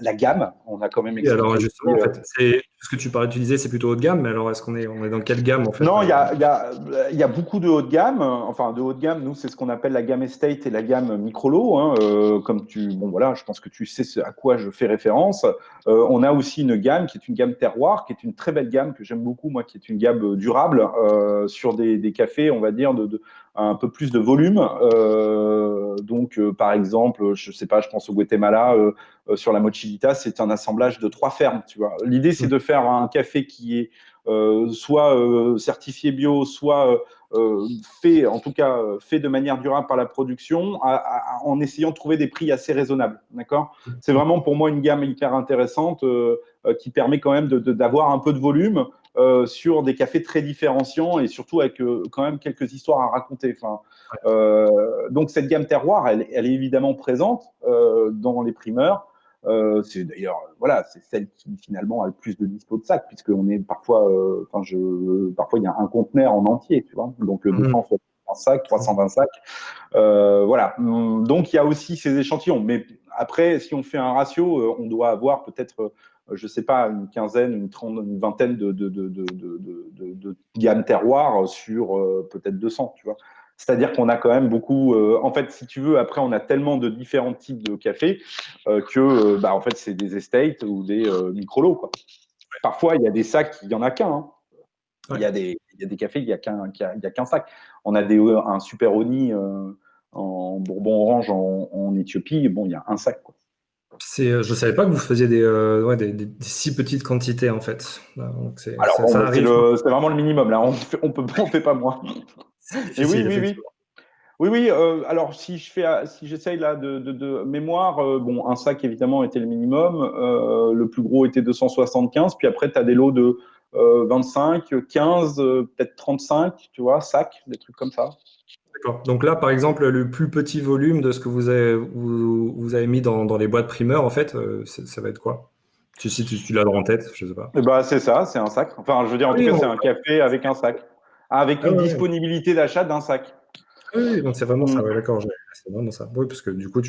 la gamme. On a quand même Et alors expliqué justement, aussi. en fait, c'est ce que tu utilisais, c'est plutôt haut de gamme, mais alors est-ce qu'on est dans quelle gamme en fait Non, il y a beaucoup de haut de gamme. Enfin, de haut de gamme, nous, c'est ce qu'on appelle la gamme Estate et la gamme Microlo. Hein, bon, voilà, je pense que tu sais à quoi je fais référence. On a aussi une gamme qui est une gamme terroir, qui est une très belle gamme que j'aime beaucoup, moi, qui est une gamme durable sur des cafés, on va dire, un peu plus de volume. Donc, par exemple, je sais pas, je pense au Guatemala, sur la Mochilita, c'est un assemblage de 3 fermes, tu vois. L'idée, c'est Mhm. de faire un café qui est soit certifié bio, soit fait, en tout cas, fait de manière durable par la production, en essayant de trouver des prix assez raisonnables. D'accord ? C'est vraiment pour moi une gamme hyper intéressante qui permet quand même d'avoir un peu de volume sur des cafés très différenciants et surtout avec quand même quelques histoires à raconter. Enfin, donc cette gamme terroir, elle est évidemment présente dans les primeurs. C'est d'ailleurs, voilà, c'est celle qui finalement a le plus de dispo de sacs, puisqu'on est parfois, parfois il y a un conteneur en entier, tu vois, donc Mhm. 260 sacs, 320 sacs, voilà. Donc il y a aussi ces échantillons, mais après, si on fait un ratio, on doit avoir peut-être, je sais pas, une quinzaine, une vingtaine de gammes terroirs sur peut-être 200, tu vois. C'est-à-dire qu'on a quand même beaucoup. En fait, si tu veux, après, on a tellement de différents types de cafés que, bah, en fait, c'est des estates ou des microlos, quoi. Parfois, il y a des sacs, il y en a qu'un. Hein. Ouais. Il y a des cafés, il y a qu'un sac. On a un super Oni en Bourbon Orange en Éthiopie. Bon, il y a un sac, quoi. Je savais pas que vous faisiez ouais, des si petites quantités en fait. Donc Alors, bon, ça bah, arrive. c'est vraiment le minimum, là. On fait pas moins. C'est Et oui, difficile oui, oui. effectivement. Oui, oui. Alors, si j'essaye là de mémoire, bon, un sac évidemment était le minimum. Le plus gros était 275. Puis après, tu as des lots de 25, 15, peut-être 35, tu vois, sacs, des trucs comme ça. D'accord. Donc là, par exemple, le plus petit volume de ce que vous avez mis dans les boîtes primeurs, en fait, ça va être quoi? Si tu l'as en tête, je sais pas. Et bah, c'est ça, c'est un sac. Enfin, je veux dire, Ah en tout oui, cas, c'est un café avec un sac, avec ah une ouais, ouais. disponibilité d'achat d'un sac. Ah oui, donc c'est vraiment ça, Mm. ouais, d'accord, c'est vraiment ça. Oui, parce que du coup,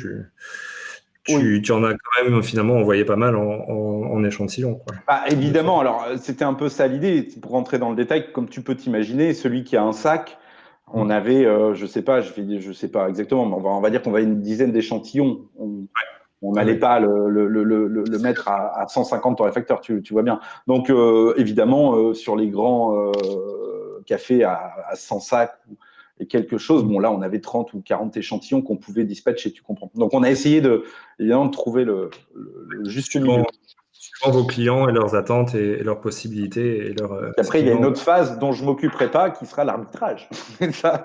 Oui. tu en as quand même finalement envoyé pas mal en échantillon, quoi. Bah, De fait. évidemment, alors c'était un peu ça l'idée. Pour rentrer dans le détail, comme tu peux t'imaginer, celui qui a un sac, on Mm. avait, je sais pas exactement, mais on va dire qu'on avait une dizaine d'échantillons. On Ah n'allait oui. pas le mettre à 150 torréfacteurs, tu vois bien. Donc, évidemment, sur les grands cafés à 100 sacs et quelque chose, Mm. bon, là, on avait 30 ou 40 échantillons qu'on pouvait dispatcher, tu comprends. Donc, on a essayé évidemment, de trouver le juste Suivant, milieu. suivant vos clients et leurs attentes et leurs possibilités et leurs Puis après, il y a une effectivement. autre phase dont je m'occuperai pas, qui sera l'arbitrage. Ça.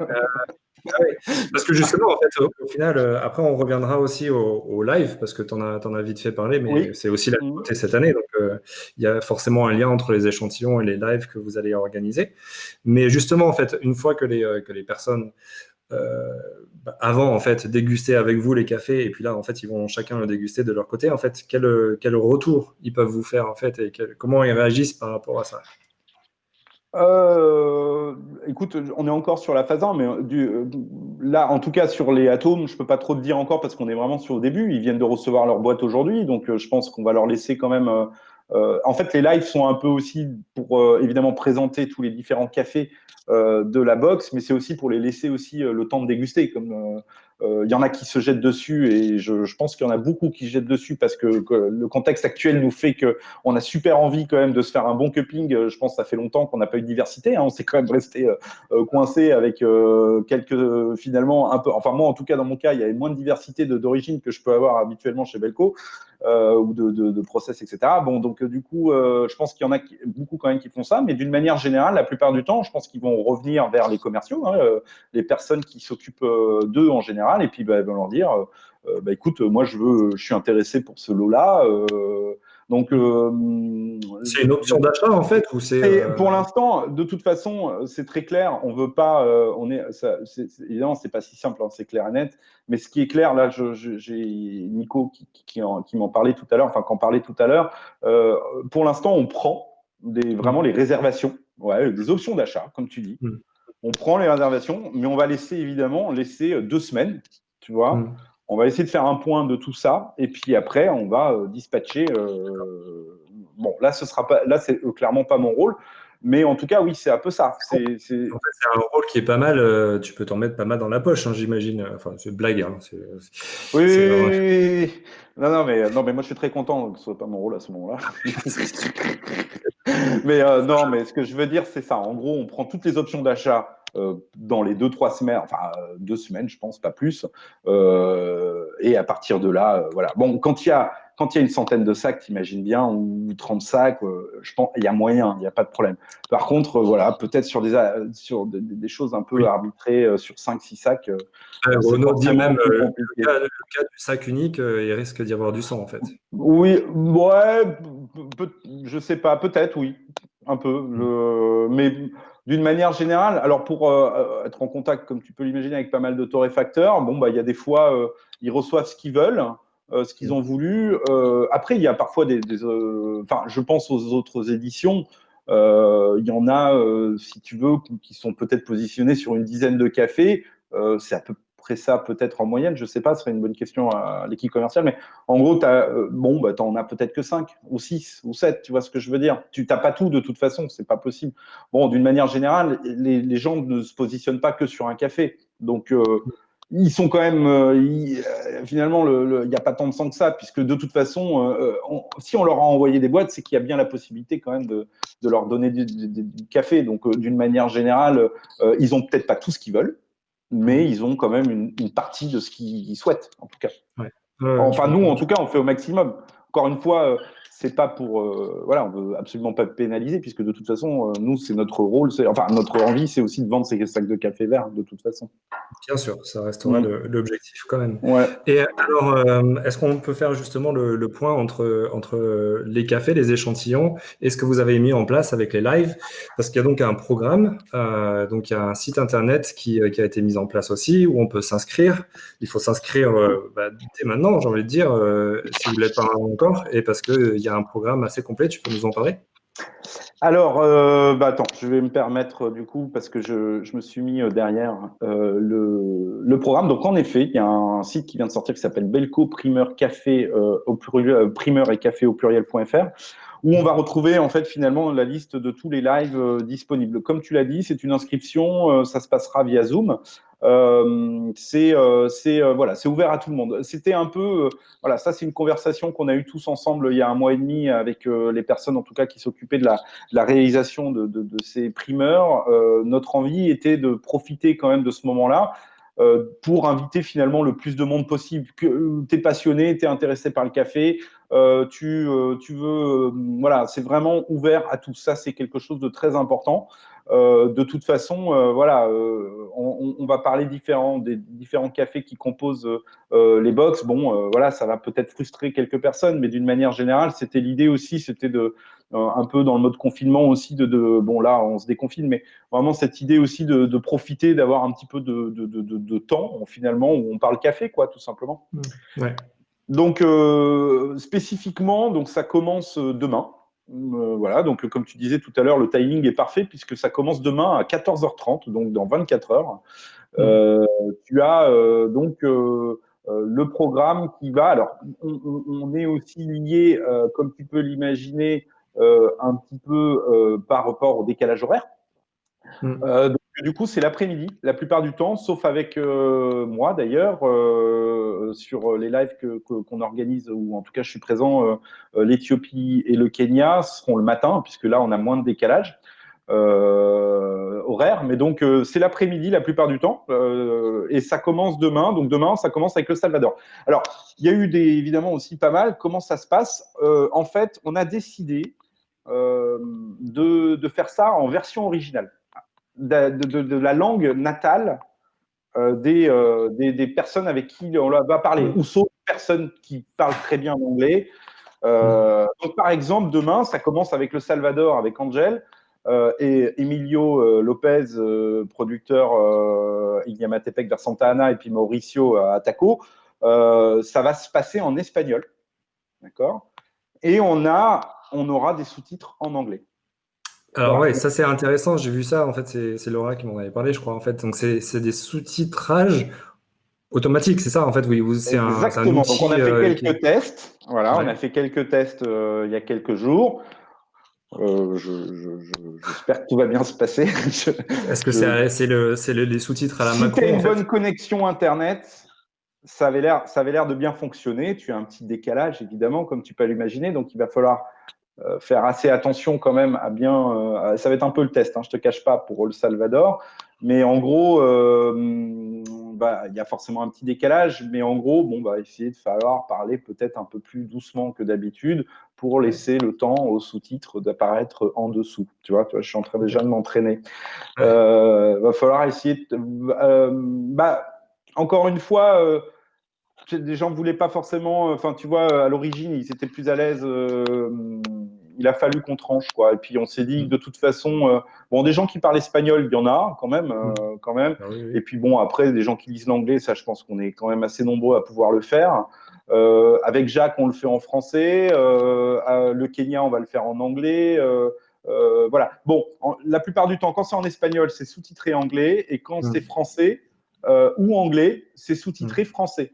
Ah oui, parce que justement, en fait, au final, après, on reviendra aussi au live, parce que t'en as vite fait parler, mais Oui. c'est aussi la Mhm. nouveauté cette année. Donc, il y a forcément un lien entre les échantillons et les lives que vous allez organiser. Mais justement, en fait, une fois que les personnes, euh, avant, en fait, dégustaient avec vous les cafés, et puis là, en fait, ils vont chacun le déguster de leur côté, en fait, quel retour ils peuvent vous faire, en fait, et comment ils réagissent par rapport à ça. Euh, Écoute, on est encore sur la phase 1, mais là, en tout cas, sur les atomes, je peux pas trop te dire encore parce qu'on est vraiment sur le début. Ils viennent de recevoir leur boîte aujourd'hui, donc je pense qu'on va leur laisser quand même. En fait, les lives sont un peu aussi pour évidemment présenter tous les différents cafés de la box, mais c'est aussi pour les laisser aussi le temps de déguster. Comme il y en a qui se jettent dessus, et je pense qu'il y en a beaucoup qui se jettent dessus parce que le contexte actuel nous fait que on a super envie quand même de se faire un bon cupping. Je pense que ça fait longtemps qu'on n'a pas eu de diversité. Hein. On s'est quand même resté coincé avec quelques, finalement, un peu. Enfin, moi, en tout cas, dans mon cas, il y avait moins de diversité d'origine que je peux avoir habituellement chez Belco ou de process, etc. Bon, donc, du coup, je pense qu'il y en a beaucoup quand même qui font ça. Mais d'une manière générale, la plupart du temps, je pense qu'ils vont revenir vers les commerciaux, hein, les personnes qui s'occupent d'eux en général. Et puis, bah, ils vont leur dire. Bah, écoute, moi je suis intéressé pour ce lot-là. Donc, C'est une option d'achat en fait ou c'est et pour l'instant, de toute façon, c'est très clair. On veut pas. Évidemment, c'est pas si simple. Hein, c'est clair et net. Mais ce qui est clair, là, j'ai Nico qui m'en parlait tout à l'heure. Enfin, qu'en parlait tout à l'heure. Pour l'instant, on prend vraiment les réservations, ouais, des options d'achat, comme tu dis. Mm. On prend les réservations, mais on va laisser 2 semaines. Tu vois. Mm. On va essayer de faire un point de tout ça, et puis après, on va dispatcher. Bon, là, c'est clairement pas mon rôle, mais en tout cas, oui, c'est un peu ça. En fait, c'est un rôle qui est pas mal. Tu peux t'en mettre pas mal dans la poche, hein, j'imagine. Enfin, c'est une blague. Hein, Oui, c'est vraiment. oui, oui. Non, mais moi, je suis très content que ce soit pas mon rôle à ce moment-là. Mais non, mais ce que je veux dire, c'est ça. En gros, on prend toutes les options d'achat dans les 2-3 semaines, enfin 2 semaines, je pense, pas plus. Et à partir de là, voilà. Bon, quand il y a une centaine de sacs, t'imagines bien, ou 30 sacs, je pense il y a moyen, il n'y a pas de problème. Par contre, voilà, peut-être sur des choses un peu Oui. arbitrées, sur 5-6 sacs, c'est Renaud dit forcément même plus le compliqué. cas du sac unique, il risque d'y avoir du sang en fait. Oui, ouais, je sais pas, peut-être, oui, un peu. Mm. Mais d'une manière générale, alors pour être en contact, comme tu peux l'imaginer, avec pas mal de torréfacteurs, bon, bah, il y a des fois, ils reçoivent ce qu'ils veulent, ce qu'ils Mm. ont voulu. Après, il y a parfois enfin, je pense aux autres éditions. Il y en a, si tu veux, qui sont peut-être positionnés sur une dizaine de cafés. C'est à peu près ça, peut-être en moyenne. Je sais pas, ce serait une bonne question à l'équipe commerciale, mais en gros, t'en as peut-être que 5 ou 6 ou 7, tu vois ce que je veux dire. Tu n'as pas tout de toute façon, c'est pas possible. Bon, d'une manière générale, les gens ne se positionnent pas que sur un café. Donc, ils sont quand même. Finalement, il n'y a pas tant de sang que ça, puisque de toute façon, si on leur a envoyé des boîtes, c'est qu'il y a bien la possibilité quand même de leur donner du café. Donc, d'une manière générale, ils n'ont peut-être pas tout ce qu'ils veulent, mais Mm. ils ont quand même une partie de ce qu'ils souhaitent, en tout cas. Ouais. Ouais, je Enfin, nous, comprends. en tout cas, on fait au maximum. Encore une fois, c'est pas pour. Voilà, on veut absolument pas pénaliser, puisque de toute façon, nous, c'est notre rôle. Enfin, notre envie, c'est aussi de vendre ces sacs de café vert, de toute façon. Bien sûr, ça restera Mm. l'objectif quand même. Ouais. Et alors, est-ce qu'on peut faire justement le point entre les cafés, les échantillons, et ce que vous avez mis en place avec les lives? Parce qu'il y a donc un programme, donc il y a un site internet qui a été mis en place aussi, où on peut s'inscrire. Il faut s'inscrire dès maintenant, j'ai envie de dire, si vous ne l'êtes pas encore, et parce qu'il y a un programme assez complet, tu peux nous en parler? Alors, bah attends, je vais me permettre du coup, parce que je me suis mis derrière le programme. Donc, en effet, il y a un site qui vient de sortir qui s'appelle Belco Primeur Café au pluriel, primeur et café au pluriel.fr, où on va retrouver en fait finalement la liste de tous les lives disponibles. Comme tu l'as dit, c'est une inscription, ça se passera via Zoom. Voilà, c'est ouvert à tout le monde. C'était un peu, voilà, ça c'est une conversation qu'on a eue tous ensemble il y a 1 mois et demi avec les personnes en tout cas qui s'occupaient de la réalisation de ces primeurs. Notre envie était de profiter quand même de ce moment-là pour inviter finalement le plus de monde possible. Que tu es passionné, tu es intéressé par le café, tu veux, voilà, c'est vraiment ouvert à tout ça. C'est quelque chose de très important. De toute façon, voilà, on va parler des différents cafés qui composent les box. Bon, voilà, ça va peut-être frustrer quelques personnes, mais d'une manière générale, c'était l'idée aussi, c'était un peu dans le mode confinement aussi, bon là, on se déconfine, mais vraiment cette idée aussi de profiter, d'avoir un petit peu de temps, finalement, où on parle café, quoi, tout simplement. Ouais. Donc, spécifiquement, donc ça commence demain. Voilà, donc comme tu disais tout à l'heure, le timing est parfait puisque ça commence demain à 14h30, donc dans 24 heures. Mm. Euh, Tu as donc le programme qui va. Alors, on est aussi lié, comme tu peux l'imaginer, un petit peu par rapport au décalage horaire. Mm. Donc, du coup, c'est l'après-midi, la plupart du temps, sauf avec moi d'ailleurs, sur les lives qu'on organise, ou en tout cas je suis présent, l'Éthiopie et le Kenya seront le matin, puisque là on a moins de décalage horaire, mais donc c'est l'après-midi la plupart du temps, et ça commence demain, donc demain ça commence avec le Salvador. Alors, il y a eu évidemment aussi pas mal, comment ça se passe. En fait, on a décidé de faire ça en version originale de la langue natale des personnes avec qui on va parler, Mm. ou sauf personnes qui parlent très bien l'anglais. Donc, par exemple, demain, ça commence avec le Salvador, avec Angel et Emilio Lopez, producteur Iliamatepec vers Santa Ana, et puis Mauricio à Taco. Ça va se passer en espagnol, d'accord? Et on aura des sous-titres en anglais. Alors Voilà. ouais, ça c'est intéressant, j'ai vu ça, en fait c'est Laura qui m'en avait parlé, je crois, en fait. Donc c'est des sous-titrages automatiques, c'est ça, en fait, oui, c'est un Exactement. Donc, on outil a fait qui... quelques tests. Voilà, on Ouais. a fait quelques tests il y a quelques jours. J'espère que tout va bien se passer. Est-ce que Je- les sous-titres à la Si tu as Macron, en une fait? bonne connexion Internet, ça avait l'air de bien fonctionner. Tu as un petit décalage, évidemment, comme tu peux l'imaginer. Donc, il va falloir faire assez attention quand même à bien. Ça va être un peu le test, hein, je ne te cache pas, pour le Salvador. Mais en gros, il y a forcément un petit décalage. Mais en gros, essayer de falloir parler peut-être un peu plus doucement que d'habitude pour Ouais. laisser le temps aux sous-titres d'apparaître en dessous. Tu vois, je suis en train déjà Ok. de m'entraîner. Ouais. Va falloir essayer encore une fois, des gens ne voulaient pas forcément. Enfin, tu vois, à l'origine, ils étaient plus à l'aise. Il a fallu qu'on tranche, quoi. Et puis, on s'est dit que Mm. de toute façon, bon, des gens qui parlent espagnol, il y en a quand même, Mm. quand même. Ah oui, Et oui. puis, bon, après, des gens qui lisent l'anglais, ça, je pense qu'on est quand même assez nombreux à pouvoir le faire. Avec Jacques, on le fait en français. Le Kenya, on va le faire en anglais. Voilà. Bon, la plupart du temps, quand c'est en espagnol, c'est sous-titré anglais. Et quand c'est Mm. français ou anglais, c'est Mm. sous-titré français.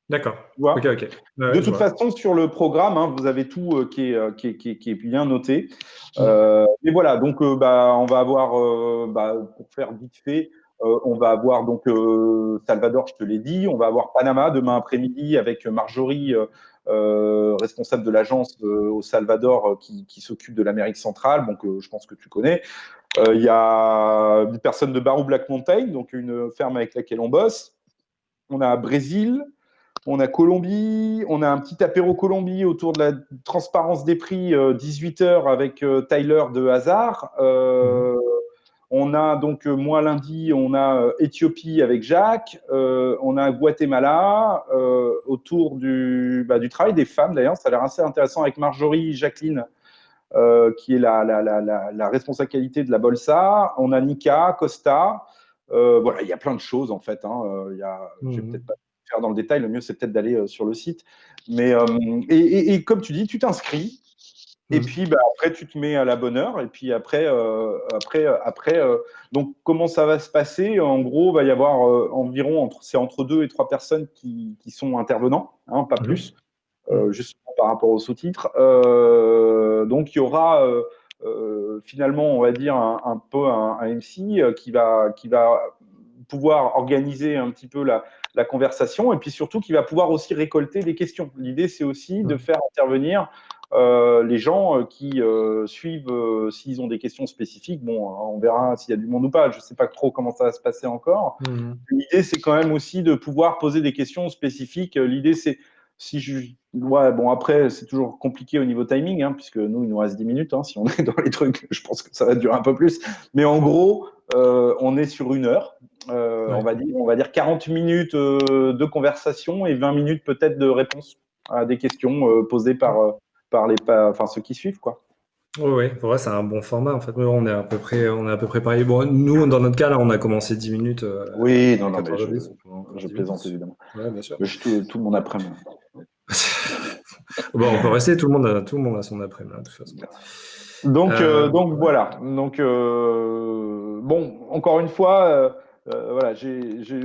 D'accord. Tu vois. Ok, ok. Ouais, De ouais, je toute vois. façon, sur le programme, hein, vous avez tout qui est bien noté. Mm. Et voilà, donc on va avoir, pour faire vite fait, on va avoir donc Salvador, je te l'ai dit, on va avoir Panama demain après-midi avec Marjorie, responsable de l'agence au Salvador qui s'occupe de l'Amérique centrale, donc je pense que tu connais. Il y a une personne de Barou Black Mountain, donc une ferme avec laquelle on bosse. On a Brésil, on a Colombie, on a un petit apéro Colombie autour de la transparence des prix, 18 heures avec Tyler de Hazard. Mhm. On a donc, moi lundi, on a Éthiopie avec Jacques, on a Guatemala autour du travail des femmes d'ailleurs, ça a l'air assez intéressant avec Marjorie Jacqueline, qui est la responsable qualité de la Bolsa. On a Nika, Costa. Voilà, il y a plein de choses en fait. Hein. Je vais peut-être Mhm. pas faire dans le détail, le mieux c'est peut-être d'aller sur le site. Mais, et comme tu dis, tu t'inscris. Et Mhm. puis après, tu te mets à la bonne heure. Et puis après, donc comment ça va se passer? En gros, il va y avoir environ c'est entre 2 et 3 personnes qui sont intervenants, hein, pas Mhm. plus, Mhm. justement par rapport aux sous-titres. Donc il y aura finalement, on va dire, un peu un MC qui va pouvoir organiser un petit peu la conversation et puis surtout qui va pouvoir aussi récolter des questions. L'idée, c'est aussi de Mhm. faire intervenir les gens qui suivent s'ils ont des questions spécifiques. Bon, on verra s'il y a du monde ou pas. Je ne sais pas trop comment ça va se passer encore. Mhm. L'idée, c'est quand même aussi de pouvoir poser des questions spécifiques. L'idée, c'est si je. Ouais, bon, après, c'est toujours compliqué au niveau timing, hein, puisque nous, il nous reste 10 minutes. Hein, si on est dans les trucs, je pense que ça va durer un peu plus. Mais en gros, on est sur 1 heure. On Ouais. va dire 40 minutes de conversation et 20 minutes peut-être de réponse à des questions posées par ceux qui suivent, quoi. Oui, ouais. Pour vrai, c'est un bon format en fait. Ouais, on est à peu près pareil. Bon, nous, dans notre cas, là, on a commencé 10 minutes Oui, non, à non, mais 4h10, on prend encore je 10 plaisante minutes. évidemment. Ouais, bien sûr. Mais tout mon après-midi. Bon, on peut rester, tout le monde a son après-midi, là, de toute façon. Donc Ouais. voilà. Donc bon, encore une fois, voilà,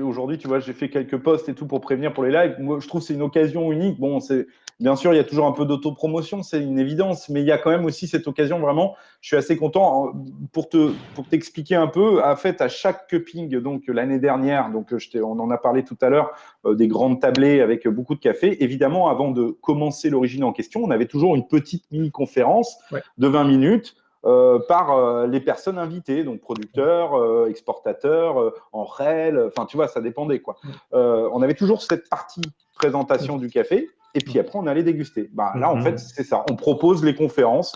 aujourd'hui, tu vois, j'ai fait quelques posts et tout pour prévenir pour les lives. Moi, je trouve que c'est une occasion unique. Bon, c'est bien sûr, il y a toujours un peu d'autopromotion, c'est une évidence, mais il y a quand même aussi cette occasion vraiment. Je suis assez content pour t'expliquer un peu. En fait, à chaque cupping, donc l'année dernière, donc on en a parlé tout à l'heure, des grandes tablées avec beaucoup de café. Évidemment, avant de commencer l'origine en question, on avait toujours une petite mini-conférence Ouais. de 20 minutes par les personnes invitées, donc producteurs, exportateurs, en réel, enfin tu vois, ça dépendait quoi. On avait toujours cette partie présentation du café, et puis après on allait déguster. Là en fait Mhm. c'est ça, on propose les conférences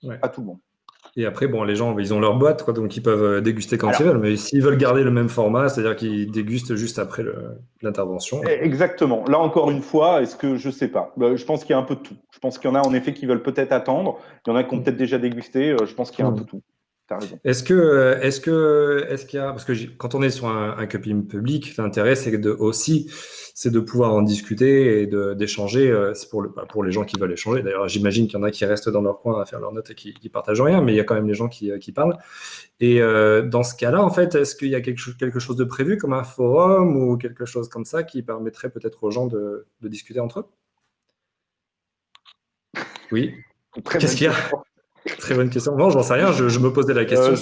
Ouais. à tout le monde. Et après, bon, les gens, ils ont leur boîte, quoi, donc ils peuvent déguster quand ils Alors, veulent. Mais s'ils veulent garder le même format, c'est-à-dire qu'ils dégustent juste après l'intervention. exactement. Là, encore une fois, est-ce que je sais pas? Je pense qu'il y a un peu de tout. Je pense qu'il y en a en effet qui veulent peut-être attendre. Il y en a qui ont peut-être déjà dégusté. Je pense qu'il y a un peu de Mm. tout. Tu as raison. Est-ce qu'il y a, parce que quand on est sur un cupping public, l'intérêt c'est de pouvoir en discuter et d'échanger. C'est pour les gens qui veulent échanger. D'ailleurs, j'imagine qu'il y en a qui restent dans leur coin à faire leurs notes et qui partagent rien, mais il y a quand même les gens qui parlent. Et dans ce cas-là, en fait, est-ce qu'il y a quelque chose de prévu comme un forum ou quelque chose comme ça qui permettrait peut-être aux gens de discuter entre eux? Oui. Très Qu'est-ce bonne qu'il y a? question. Très bonne question. Non, j'en sais rien. Je me posais la question.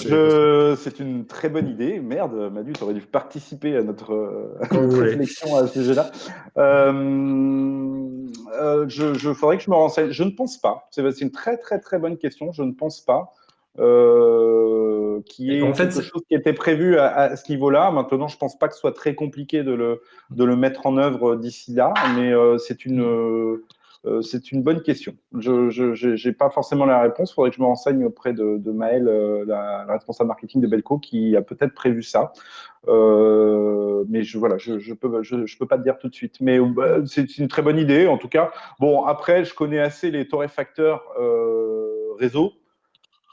C'est une très bonne idée. Merde, Manu, tu aurais dû participer à à Quand vous notre voulez. réflexion à ce sujet-là. Faudrait que je me renseigne. Je ne pense pas. C'est une très, très, très bonne question. Je ne pense pas qu'il y En ait quelque fait, chose qui était prévu à ce niveau-là. Maintenant, je ne pense pas que ce soit très compliqué de le mettre en œuvre d'ici là, mais c'est une bonne question. Je n'ai pas forcément la réponse. Il faudrait que je me renseigne auprès de Maëlle, la responsable marketing de Belco, qui a peut-être prévu ça. Mais voilà, je peux pas te dire tout de suite. Mais c'est une très bonne idée, en tout cas. Bon, après, je connais assez les torréfacteurs réseau.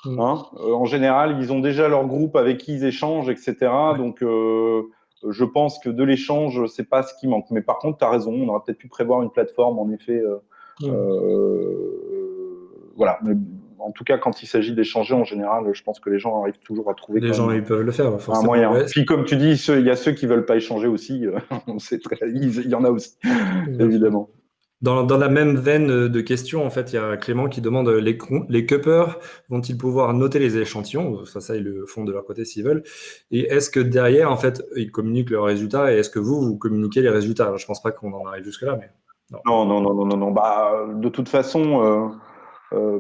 Hein. En général, ils ont déjà leur groupe avec qui ils échangent, etc. ouais. Donc, je pense que de l'échange, c'est pas ce qui manque. Mais par contre, tu as raison, on aurait peut-être pu prévoir une plateforme, en effet. Voilà. Mais en tout cas, quand il s'agit d'échanger, en général, je pense que les gens arrivent toujours à trouver Les quand même gens, ils peuvent le faire, un forcément. moyen. Ouais, Puis, comme tu dis, il y a ceux qui veulent pas échanger aussi. Il y en a aussi, bien sûr. évidemment. Dans la même veine de questions, en fait, il y a Clément qui demande les cuppers vont-ils pouvoir noter les échantillons? Ça, ils le font de leur côté s'ils veulent. Et est-ce que derrière, en fait, ils communiquent leurs résultats et est-ce que vous communiquez les résultats? Je pense pas qu'on en arrive jusque-là, mais non. Non, non, non, non, non, non. Bah, de toute façon, euh,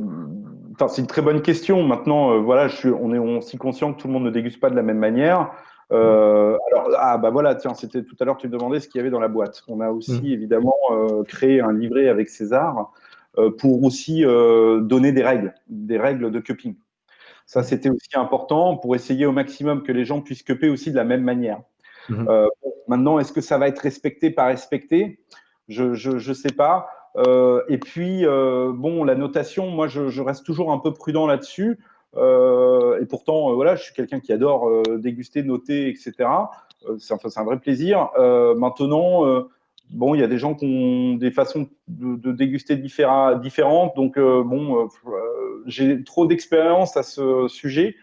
c'est une très bonne question. Maintenant, voilà, on est aussi conscient que tout le monde ne déguste pas de la même manière. Bah voilà, tiens, c'était tout à l'heure, tu me demandais ce qu'il y avait dans la boîte. On a aussi Mm. évidemment créé un livret avec César pour aussi donner des règles de cupping. Ça, Mm. c'était aussi important pour essayer au maximum que les gens puissent cupper aussi de la même manière. Mm. Bon, maintenant, est-ce que ça va être respecté, pas respecté? Je sais pas. Et puis, bon, la notation, moi, je reste toujours un peu prudent là-dessus. Et pourtant, voilà, je suis quelqu'un qui adore déguster, noter, etc. C'est un vrai plaisir. Maintenant, bon, il y a des gens qui ont des façons de déguster différentes. Donc, bon, j'ai trop d'expérience à ce sujet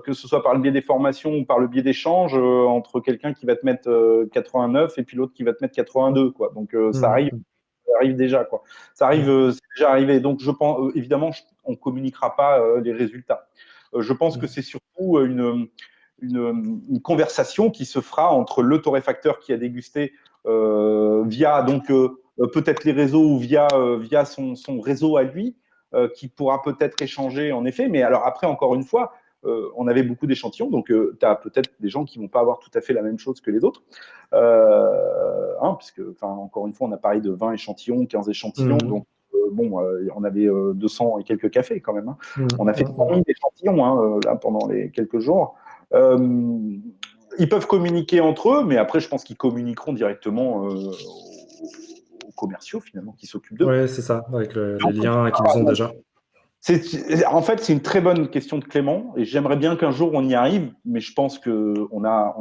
que ce soit par le biais des formations ou par le biais d'échanges entre quelqu'un qui va te mettre 89 et puis l'autre qui va te mettre 82, quoi. Donc Mm. ça arrive déjà, quoi. Ça arrive, Mm. c'est déjà arrivé. Donc je pense, évidemment, on communiquera pas les résultats. Je pense que Mm. c'est surtout une conversation qui se fera entre le torréfacteur qui a dégusté via donc peut-être les réseaux ou via son réseau à lui, qui pourra peut-être échanger en effet. Mais alors après, encore une fois, on avait beaucoup d'échantillons, donc tu as peut-être des gens qui vont pas avoir tout à fait la même chose que les autres. Puisque, encore une fois, on a parlé de 20 échantillons, 15 échantillons, Mm. donc bon, on avait 200 et quelques cafés quand même. Hein. Mm. On a fait 100 Mm. 000 échantillons là, pendant les quelques jours. Euh, Ils peuvent communiquer entre eux, mais après, je pense qu'ils communiqueront directement aux commerciaux, finalement, qui s'occupent d'eux. Ouais, c'est ça, avec les liens qu'ils ont déjà. En fait, c'est une très bonne question de Clément et j'aimerais bien qu'un jour on y arrive, mais je pense qu'on a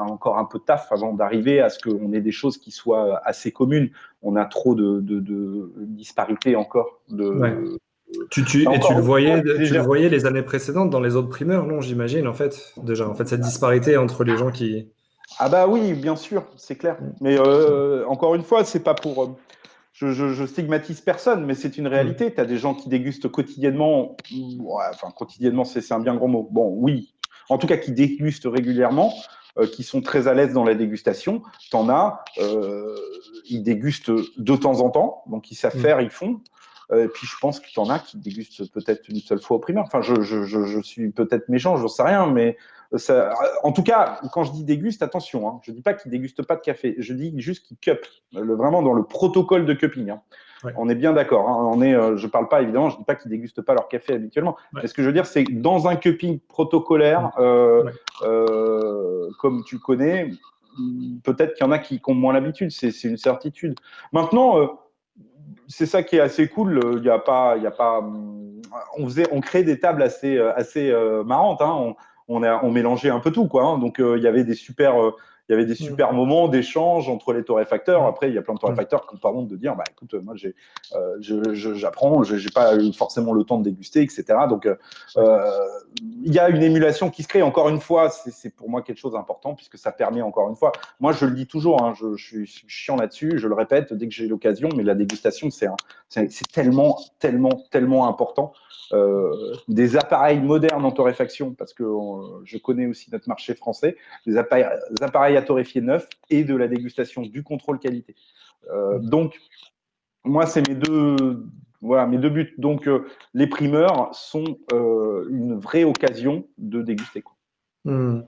encore un peu de taf avant d'arriver à ce qu'on ait des choses qui soient assez communes. On a trop de disparités encore. Ouais. Et Encore une fois, tu le déjà. voyais les années précédentes dans les autres primeurs, non, j'imagine, en fait, déjà, en fait, cette disparité entre les gens qui. Ah bah oui, bien sûr, c'est clair. Mais encore une fois, c'est pas pour. Je stigmatise personne, mais c'est une Mm. réalité. Tu as des gens qui dégustent quotidiennement. Ouais, enfin, quotidiennement, c'est un bien grand mot. Bon, oui. En tout cas, qui dégustent régulièrement, qui sont très à l'aise dans la dégustation. T'en as, ils dégustent de temps en temps, donc ils savent Mm. faire, ils font. Et puis je pense que t'en as qui dégustent peut-être une seule fois au primaire. Enfin, je suis peut-être méchant, je ne sais rien, mais ça, en tout cas, quand je dis déguste, attention, hein, je ne dis pas qu'ils dégustent pas de café, je dis juste qu'ils cup, vraiment dans le protocole de cupping. Hein. Ouais. On est bien d'accord. Hein. Je parle pas, évidemment, je dis pas qu'ils dégustent pas leur café habituellement. Ouais. Mais ce que je veux dire, c'est que dans un cupping protocolaire, Ouais. comme tu connais, peut-être qu'il y en a qui ont moins l'habitude. C'est une certitude. Maintenant, c'est ça qui est assez cool. Il y a pas. On crée des tables assez marrantes. Hein. On mélangeait un peu tout, quoi. Hein. Donc il y avait des Mm. super moments d'échange entre les torréfacteurs. Mm. Après, il y a plein de Mm. torréfacteurs qui ont pas honte de dire, bah écoute, moi j'apprends, j'ai pas eu forcément le temps de déguster, etc. Donc Ouais. il y a une émulation qui se crée. Encore une fois, c'est pour moi quelque chose d'important puisque ça permet encore une fois. Moi, je le dis toujours, hein, je suis chiant là-dessus, je le répète dès que j'ai l'occasion, mais la dégustation, c'est tellement, tellement, tellement important. Des appareils modernes en torréfaction, parce que je connais aussi notre marché français, des appareils à torréfier neufs et de la dégustation, du contrôle qualité. Donc, moi, c'est mes deux buts. Donc, les primeurs sont une vraie occasion de déguster, quoi. Mm.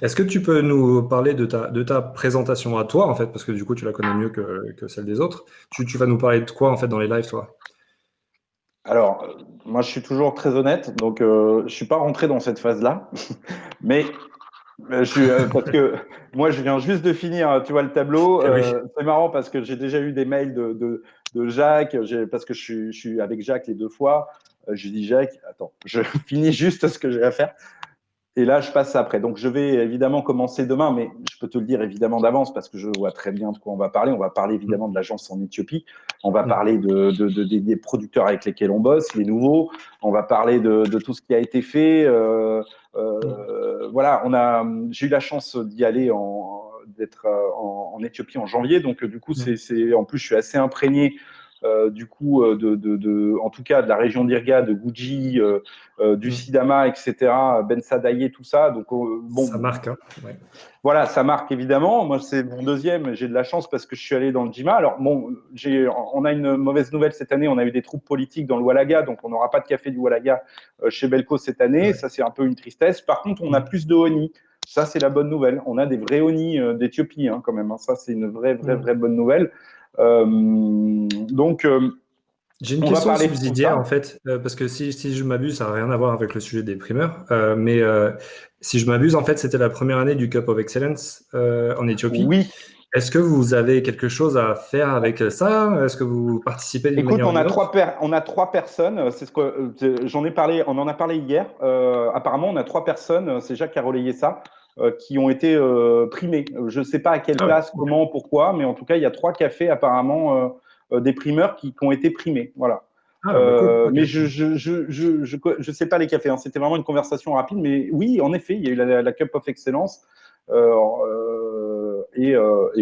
Est-ce que tu peux nous parler de ta présentation à toi, en fait, parce que du coup, tu la connais mieux que celle des autres. Tu vas nous parler de quoi, en fait, dans les lives, toi? Alors, moi, je suis toujours très honnête, donc je suis pas rentré dans cette phase-là, mais parce que moi, je viens juste de finir, tu vois, le tableau. Eh oui. C'est marrant parce que j'ai déjà eu des mails de Jacques, parce que je suis avec Jacques les deux fois. Je lui dis, Jacques, attends, je finis juste ce que j'ai à faire. Et là, je passe après. Donc, je vais évidemment commencer demain, mais je peux te le dire évidemment d'avance parce que je vois très bien de quoi on va parler. On va parler évidemment Mm. de l'agence en Éthiopie. On va Mm. parler des producteurs avec lesquels on bosse, les nouveaux. On va parler de tout ce qui a été fait. Mm. Voilà, j'ai eu la chance d'y aller d'être en Éthiopie en janvier. Donc, du coup, Mm. en plus, je suis assez imprégné. Du coup, en tout cas, de la région d'Irga, de Guji, du Mm. Sidama, etc., Ben Sadaye, tout ça. Donc, Ça bon, marque, hein. Ouais. voilà, ça marque évidemment. Moi, c'est mon deuxième. J'ai de la chance parce que je suis allé dans le Jima. Alors, bon, on a une mauvaise nouvelle cette année. On a eu des troupes politiques dans le Walaga, donc on n'aura pas de café du Walaga chez Belco cette année. Ouais. Ça, c'est un peu une tristesse. Par contre, on a Mm. plus de honey. Ça, c'est la bonne nouvelle. On a des vrais honey d'Éthiopie, hein, quand même. Hein. Ça, c'est une vraie, vraie, Mm. vraie bonne nouvelle. Donc, J'ai une on va question parler de tout subsidiaire, en ça. fait, parce que si je m'abuse, ça n'a rien à voir avec le sujet des primeurs, mais si je m'abuse, en fait, c'était la première année du Cup of Excellence en Éthiopie. Oui. Est-ce que vous avez quelque chose à faire avec ça? Est-ce que vous participez d'une Écoute, manière ou d'une autre? on a trois personnes. C'est ce que j'en ai parlé. On en a parlé hier. Apparemment, on a trois personnes. C'est Jacques qui a relayé ça, qui ont été primées. Je ne sais pas à quelle Ah ouais, place, ok. comment, pourquoi, mais en tout cas, il y a trois cafés apparemment des primeurs qui ont été primés. Voilà. Ah bah cool, ok. Mais je sais pas les cafés. Hein. C'était vraiment une conversation rapide. Mais oui, en effet, il y a eu la Cup of Excellence. Et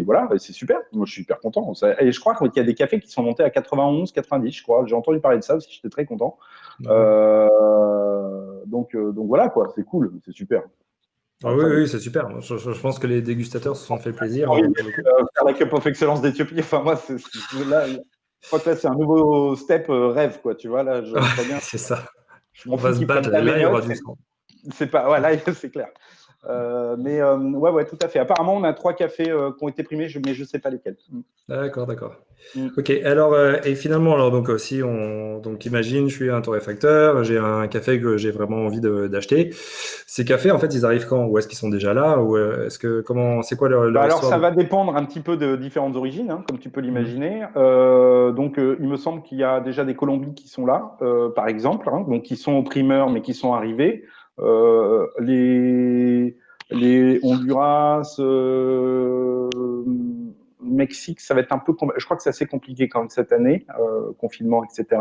voilà, c'est super. Moi, je suis hyper content. Et je crois qu'il y a des cafés qui sont montés à 91, 90, je crois. J'ai entendu parler de ça aussi. J'étais très content. Ah ouais. Donc voilà, quoi. C'est cool. C'est super. Ah Enfin, oui, oui, c'est super. Je pense que les dégustateurs se sont fait plaisir envie de pour le coup. faire la Cup of Excellence d'Éthiopie. Enfin, moi, je crois que là, c'est un nouveau step rêve, quoi. Tu vois, là, je Ouais, serais bien. c'est ça. Je m'en On va fous se qu'ils prennent battre. pas mes Là, il y aura notes. du sang. C'est pas, ouais, là, c'est clair. Mais ouais, ouais, tout à fait. Apparemment, on a trois cafés qui ont été primés, mais je sais pas lesquels. D'accord, d'accord. Mm. Ok, alors, et finalement, alors, donc, si donc, imagine, je suis un torréfacteur, j'ai un café que j'ai vraiment envie d'acheter. Ces cafés, en fait, ils arrivent quand? Ou est-ce qu'ils sont déjà là? Ou c'est quoi Bah leur alors, histoire ça de... va dépendre un petit peu de différentes origines, hein, comme tu peux Mhm. l'imaginer. Donc, il me semble qu'il y a déjà des Colombies qui sont là, par exemple, hein, donc qui sont au primeur, mais qui sont arrivés. Les Honduras, Mexique, ça va être un peu. Je crois que c'est assez compliqué quand même cette année, confinement, etc.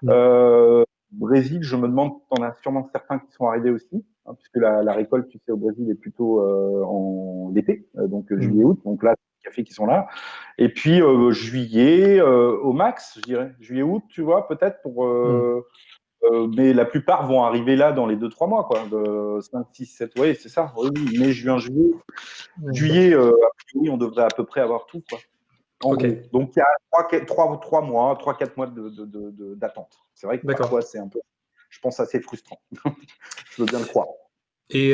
Mhm. Brésil, je me demande, t'en as sûrement certains qui sont arrivés aussi, hein, puisque la récolte, tu sais, au Brésil est plutôt en été, donc Mhm. juillet-août. Donc là, les cafés qui sont là. Et puis juillet, au max, je dirais. Juillet-août, tu vois, peut-être pour. Mhm. Mais la plupart vont arriver là dans les 2-3 mois, quoi. De 5, 6, 7, oui, c'est ça. Oui, oui. Mai, juin, juillet. Mhm. Juillet, a priori, on devrait à peu près avoir tout, quoi. En Ok, gros. Donc il y a 3 mois, 3-4 mois d'attente. C'est vrai que parfois, d'accord. c'est un peu, je pense, assez frustrant. Je veux bien le croire. Et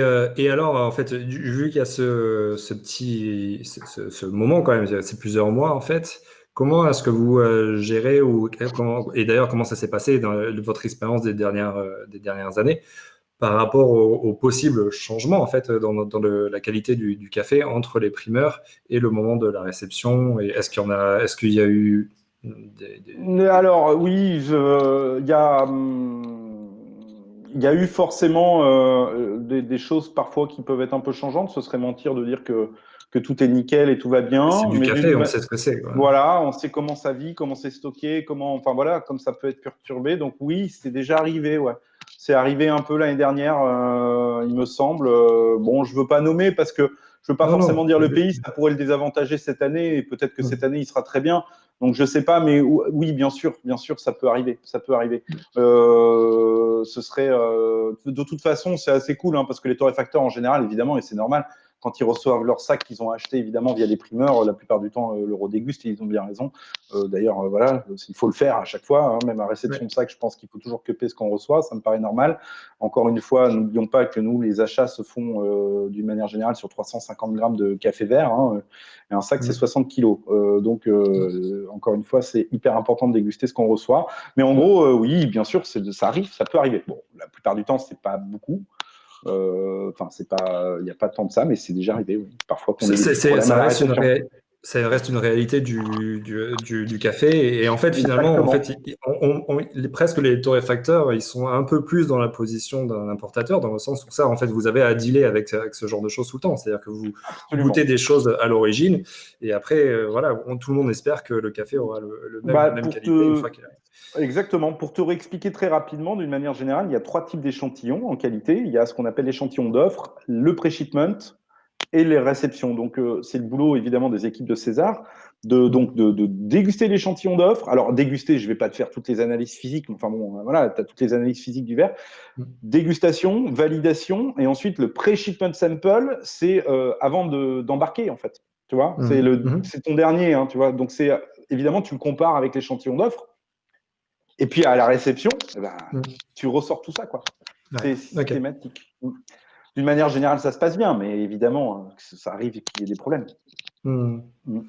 alors, en fait, vu qu'il y a ce moment quand même, c'est plusieurs mois en fait, Comment est-ce que vous gérez et d'ailleurs comment ça s'est passé dans votre expérience des dernières années par rapport au possible changement en fait dans la qualité du café entre les primeurs et le moment de la réception et est-ce qu'il y a eu Mais alors, oui, il y a eu forcément des choses parfois qui peuvent être un peu changeantes. Ce serait mentir de dire que tout est nickel et tout va c'est bien. du Mais café, on sait ce que c'est, quoi. voilà, on sait comment ça vit, comment c'est stocké, enfin voilà, comme ça peut être perturbé. Donc oui, c'est déjà arrivé, ouais. C'est arrivé un peu l'année dernière, il me semble. Bon, je veux pas nommer parce que je veux pas Non, forcément non. dire le pays, ça pourrait le désavantager cette année et peut-être que cette Mm. année il sera très bien. Donc je sais pas, mais oui, bien sûr, ça peut arriver, ça peut arriver. Ce serait, de toute façon, c'est assez cool hein, parce que les torréfacteurs en général, évidemment, et c'est normal, quand ils reçoivent leur sac qu'ils ont acheté évidemment via des primeurs, la plupart du temps le redégustent et ils ont bien raison. D'ailleurs, voilà, il faut le faire à chaque fois, hein, même à réception Ouais. de sac, je pense qu'il faut toujours cuper ce qu'on reçoit, ça me paraît normal. Encore une fois, n'oublions pas que nous, les achats se font d'une manière générale sur 350 grammes de café vert, hein, et un sac c'est Mm. 60 kilos. Donc, encore une fois, c'est hyper important de déguster ce qu'on reçoit. Mais en Mm. gros, oui, bien sûr, ça arrive, ça peut arriver. Bon, la plupart du temps, c'est pas beaucoup. Enfin, c'est pas, il n'y a pas tant de ça, mais c'est déjà arrivé. Oui. Parfois qu'on ait des petits problèmes à Ça la reste réception. ça reste une réalité du café. Et en fait, finalement, en fait, Exactement. presque les torréfacteurs, ils sont un peu plus dans la position d'un importateur, dans le sens où ça, en fait, vous avez à dealer avec ce genre de choses tout le temps. C'est-à-dire que vous goûtez Absolument. des choses à l'origine, et après, voilà, tout le monde espère que le café aura la Bah, même qualité une fois qu'il arrive. exactement. Pour te réexpliquer très rapidement, d'une manière générale, il y a trois types d'échantillons en qualité. Il y a ce qu'on appelle l'échantillon d'offre, le pré-shipment et les réceptions. Donc, c'est le boulot évidemment des équipes de César Mm. de déguster l'échantillon d'offre. Alors, déguster, je ne vais pas te faire toutes les analyses physiques, mais enfin bon, voilà, tu as toutes les analyses physiques du verre. Mm. Dégustation, validation, et ensuite le pre-shipment sample, c'est avant d'embarquer en fait. Tu vois, Mm. Mm. c'est ton dernier, hein, tu vois. Donc, c'est évidemment, tu le compares avec l'échantillon d'offre. Et puis à la réception, eh ben, Mm. tu ressors tout ça, quoi. Ouais. C'est Ok. systématique. D'une manière générale, ça se passe bien, mais évidemment, ça arrive qu'il y ait des problèmes. Mm. Mm.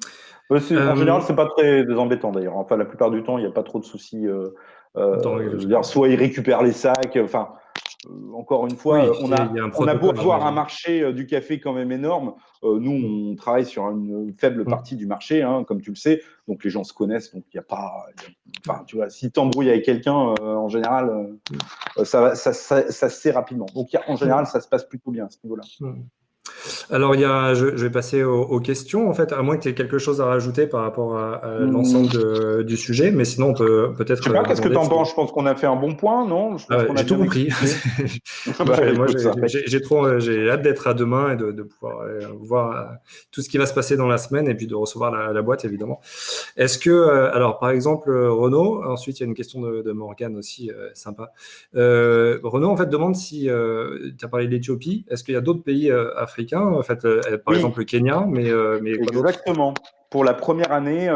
En général, Euh, c'est pas très embêtant d'ailleurs. Enfin, la plupart du temps, il n'y a pas trop de soucis. Je veux dire, soit ils récupèrent les sacs. Enfin, encore une fois, oui, il y a un on a beau protocole, avoir un j'imagine. marché du café quand même énorme. Mm. Nous, on travaille sur une faible Mm. partie du marché, hein, comme tu le sais. Donc les gens se connaissent. Donc il n'y a pas. Ouais. Enfin, tu vois, si tu embrouilles avec quelqu'un, en général, Mm. ça se sait rapidement. Donc en général, Mm. ça se passe plutôt bien à ce niveau-là. Mm. Alors, je vais passer aux questions, en fait, à moins que tu aies quelque chose à rajouter par rapport à Hum, l'ensemble du sujet, mais sinon, on peut je peut-être sais pas, qu'est-ce que tu demander en si... penses? Je pense qu'on a fait un bon point, non? Je pense qu'on a J'ai tout bien compris. expliqué. Bah, Moi, écoute, ça va. j'ai hâte d'être à demain et de pouvoir voir tout ce qui va se passer dans la semaine et puis de recevoir la boîte, évidemment. Est-ce que, alors, par exemple, Renaud, ensuite, il y a une question de Morgane aussi, sympa. Renaud, en fait, demande si, tu as parlé de l'Éthiopie, est-ce qu'il y a d'autres pays africains, en fait, par Oui, exemple le Kenya, mais quoi d'autre? exactement. Pour la première année,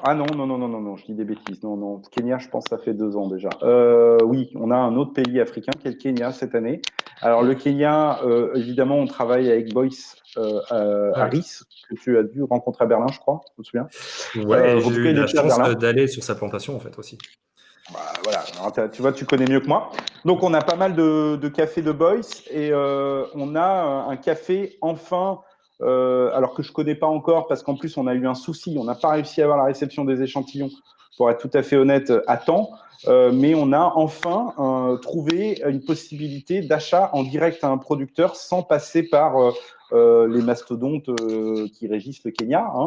ah non, non, non, non, non, non, je dis des bêtises. Non, non, Kenya, je pense que ça fait 2 ans déjà. Oui, on a un autre pays africain qui est le Kenya cette année. Alors le Kenya, évidemment, on travaille avec Boyce Ah oui. Harris, que tu as dû rencontrer à Berlin, je crois, tu te souviens? Ouais, et En j'ai tout eu cas, il la était à chance Berlin. d'aller sur sa plantation, en fait, aussi. Bah, voilà, alors, tu vois, tu connais mieux que moi. Donc, on a pas mal de cafés de Boys et on a un café enfin, alors que je connais pas encore parce qu'en plus, on a eu un souci. On n'a pas réussi à avoir la réception des échantillons, pour être tout à fait honnête, à temps. Mais on a enfin trouvé une possibilité d'achat en direct à un producteur sans passer par les mastodontes qui régissent le Kenya, hein,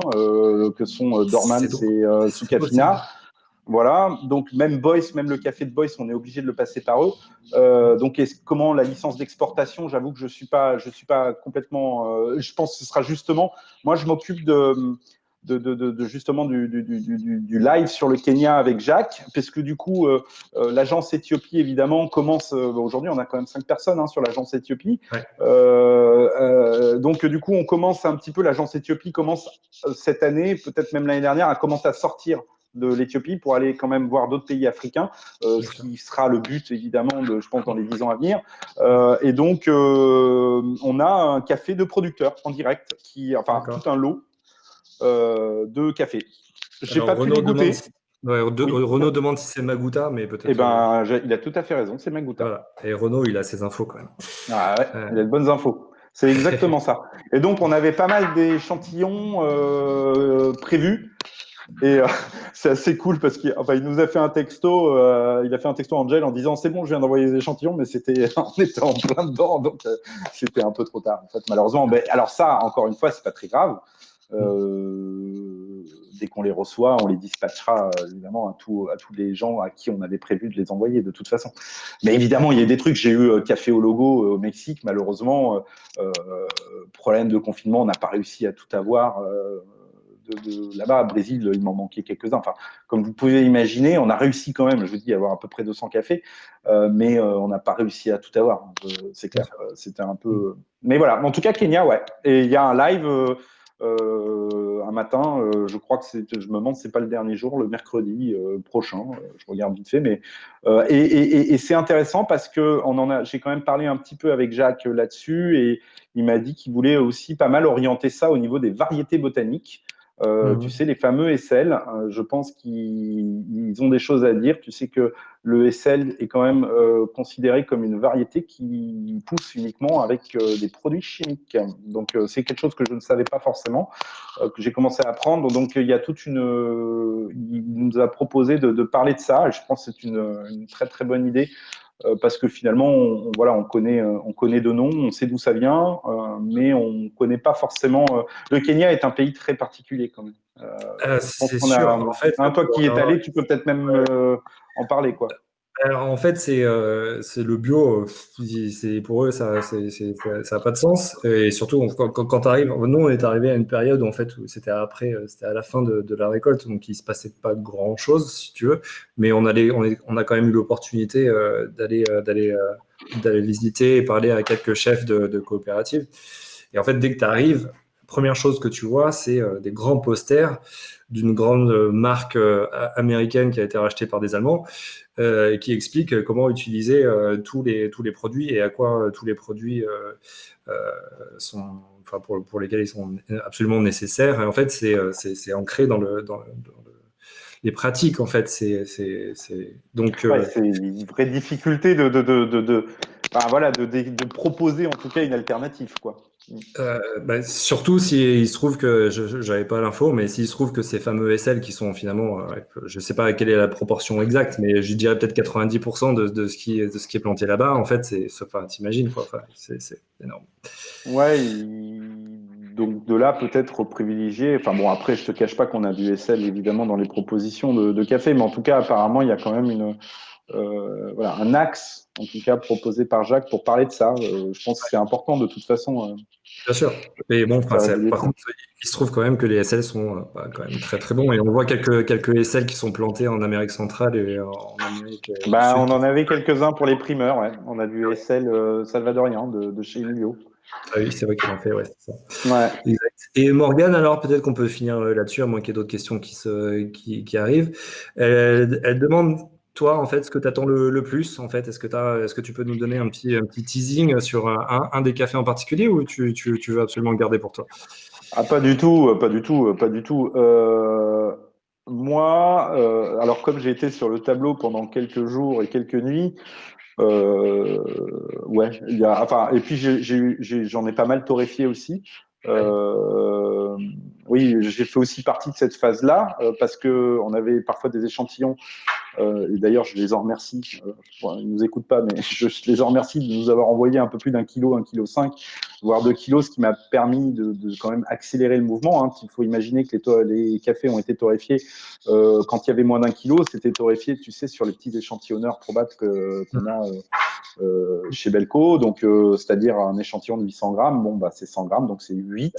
que sont Dormans C'est drôle. et C'est drôle, ça. Sukafina. Voilà, donc même Boyce, même le café de Boyce, on est obligé de le passer par eux. Donc comment la licence d'exportation, j'avoue que je suis pas complètement. Je pense que ce sera justement. Moi, je m'occupe justement du live sur le Kenya avec Jacques, parce que du coup, l'agence Éthiopie évidemment commence. Aujourd'hui, on a quand même 5 personnes hein, sur l'agence Éthiopie. Ouais. Donc du coup, on commence un petit peu. L'agence Éthiopie commence cette année, peut-être même l'année dernière, à commencer à sortir de l'Éthiopie pour aller quand même voir d'autres pays africains, Bien ce sûr. qui sera le but évidemment, je pense, dans les 10 ans à venir. Ouais. Et donc, on a un café de producteurs en direct, enfin D'accord. tout un lot de café. J'ai Alors pas pu les Renaud demande, goûter. si... ouais, Oui. Renaud demande si c'est Magouta, mais Eh peut-être. ben, il a tout à fait raison, c'est Magouta. Voilà. Et Renaud, il a ses infos quand même. Ah ouais, Euh, il a de bonnes infos. C'est exactement ça. Et donc, on avait pas mal d'échantillons prévus. Et c'est assez cool parce qu'il enfin, il nous a fait un texto, il a fait un texto à Angel en disant c'est bon, je viens d'envoyer les échantillons, mais c'était, on était en plein dedans, donc c'était un peu trop tard en fait, malheureusement. Mais alors ça, encore une fois, c'est pas très grave. Dès qu'on les reçoit, on les dispatchera évidemment à tous les gens à qui on avait prévu de les envoyer de toute façon. Mais évidemment, il y a des trucs. J'ai eu Café au logo au Mexique, malheureusement, problème de confinement, on n'a pas réussi à tout avoir. Là-bas, à Brésil, il m'en manquait quelques-uns. Enfin, comme vous pouvez imaginer, on a réussi quand même, je vous dis, à avoir à peu près 200 cafés, mais on n'a pas réussi à tout avoir. C'est clair. C'était un peu. Mais voilà. En tout cas, Kenya, ouais. Et il y a un live un matin. Je crois que je me demande, c'est pas le dernier jour, le mercredi prochain. Je regarde vite fait, mais et c'est intéressant parce que j'ai quand même parlé un petit peu avec Jacques là-dessus et il m'a dit qu'il voulait aussi pas mal orienter ça au niveau des variétés botaniques. Tu sais, les fameux SL, je pense qu'ils ont des choses à dire. Tu sais que le SL est quand même considéré comme une variété qui pousse uniquement avec des produits chimiques. Donc, c'est quelque chose que je ne savais pas forcément, que j'ai commencé à apprendre. Donc, il y a toute une. Il nous a proposé de parler de ça. Et je pense que c'est une très, très bonne idée parce que finalement, voilà, on connaît de nom, on sait d'où ça vient, mais on ne connaît pas forcément. Le Kenya est un pays très particulier quand même. Je pense c'est qu'on sûr. a. En fait, Hein, toi qui y es alors, allé, tu peux peut-être même en parler, quoi. en fait, c'est le bio. C'est pour eux, ça a pas de sens. Et surtout, quand tu arrives, nous, on est arrivé à une période où, en fait, où c'était après, c'était à la fin de la récolte, donc il se passait pas grand-chose, si tu veux. Mais on a quand même eu l'opportunité d'aller visiter et parler à quelques chefs de coopératives. Et en fait, dès que tu arrives, première chose que tu vois, c'est des grands posters d'une grande marque américaine qui a été rachetée par des Allemands qui explique comment utiliser tous les produits et à quoi tous les produits euh, sont, enfin pour lesquels ils sont absolument nécessaires. Et en fait, c'est ancré les pratiques. En fait, donc Ouais, c'est une vraie difficulté enfin, voilà, de proposer en tout cas une alternative, quoi. bah, surtout s'il se trouve que je n'avais pas l'info, mais s'il se trouve que ces fameux SL qui sont finalement, je ne sais pas quelle est la proportion exacte, mais je dirais peut-être 90% de ce qui est planté là-bas, en fait, enfin, t'imagines quoi, enfin, c'est énorme. Ouais, donc de là peut-être privilégier. Enfin bon, après, je te cache pas qu'on a du SL évidemment dans les propositions de café, mais en tout cas, apparemment, il y a quand même voilà, un axe, en tout cas, proposé par Jacques pour parler de ça. Je pense que c'est important de toute façon Bien sûr. Mais bon, enfin, faire évoluer par ça. contre, il se trouve quand même que les SL sont bah, quand même très très bons. Et on voit quelques SL qui sont plantés en Amérique centrale et en Amérique du Ben, Sud. on en avait quelques-uns pour les primeurs. Ouais. On a du SL salvadorien de chez Emilio. Ah oui, c'est vrai qu'il en fait, ouais, c'est ça. Ouais. Exact. Et Morgane, alors peut-être qu'on peut finir là-dessus, à moins qu'il y ait d'autres questions qui arrivent. Elle demande, toi, en fait, ce que tu attends le plus, en fait. Est-ce que tu peux nous donner un petit teasing sur un des cafés en particulier ou tu veux absolument le garder pour toi? Ah, pas du tout, pas du tout, pas du tout. Moi, alors comme j'ai été sur le tableau pendant quelques jours et quelques nuits, Euh, ouais, enfin, et puis j'en ai pas mal torréfié aussi. Ouais. Euh, oui, j'ai fait aussi partie de cette phase-là parce que on avait parfois des échantillons et d'ailleurs, je les en remercie. Bon, ils ne nous écoutent pas, mais je les en remercie de nous avoir envoyé un peu plus d'un kilo 5, voire 2 kilos, ce qui m'a permis de quand même accélérer le mouvement. Hein. Il faut imaginer que les cafés ont été torréfiés quand il y avait moins d'1 kilo. C'était torréfié, tu sais, sur les petits échantillonneurs probables qu'on a chez Belco, donc c'est-à-dire un échantillon de 800 grammes. Bon, bah, c'est 100 grammes, donc c'est 8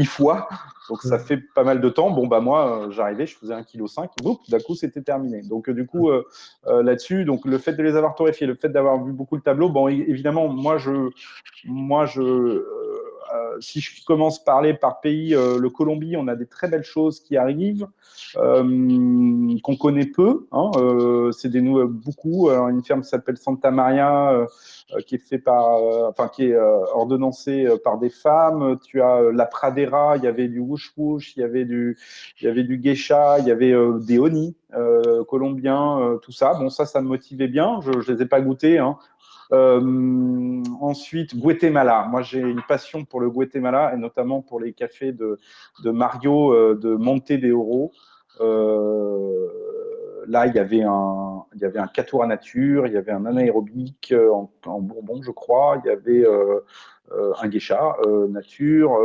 fois. Donc ça fait pas mal de temps. Bon, bah moi, j'arrivais, je faisais 1,5 kg, boum, d'un coup, c'était terminé. Donc du coup, là-dessus, donc le fait de les avoir torréfiés, le fait d'avoir vu beaucoup le tableau, bon, évidemment, moi, si je commence par pays, le Colombie, on a des très belles choses qui arrivent, qu'on connaît peu. Hein, c'est beaucoup. Une ferme qui s'appelle Santa Maria, qui est fait qui est ordonnancée par des femmes. Tu as la Pradera, il y avait du wush wush, il y avait du geisha, il y avait des honey colombiens, tout ça. Bon, ça me motivait bien. Je les ai pas goûtés, hein. Ensuite, Guatemala. Moi, j'ai une passion pour le Guatemala et notamment pour les cafés de Mario de Monte de Oro. Là, il y avait un Caturra Nature, il y avait un anaérobique en Bourbon, je crois. Il y avait un geisha nature.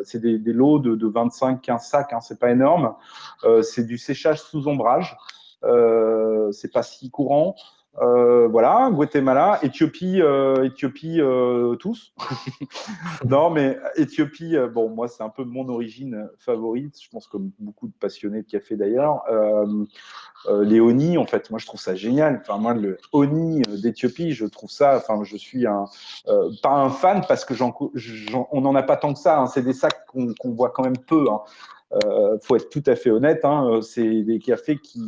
C'est des lots de 25-15 sacs, hein, c'est pas énorme. C'est du séchage sous ombrage. C'est pas si courant. Voilà, Guatemala, Éthiopie, tous. Non, mais Éthiopie, bon, moi, c'est un peu mon origine favorite. Je pense comme beaucoup de passionnés de café d'ailleurs. Les honey, en fait, moi, je trouve ça génial. Enfin, moi, le honey d'Éthiopie, je trouve ça. Enfin, je suis pas un fan parce que on n'en a pas tant que ça. Hein. C'est des sacs qu'on voit quand même peu. Hein. Faut être tout à fait honnête, hein, c'est des cafés qui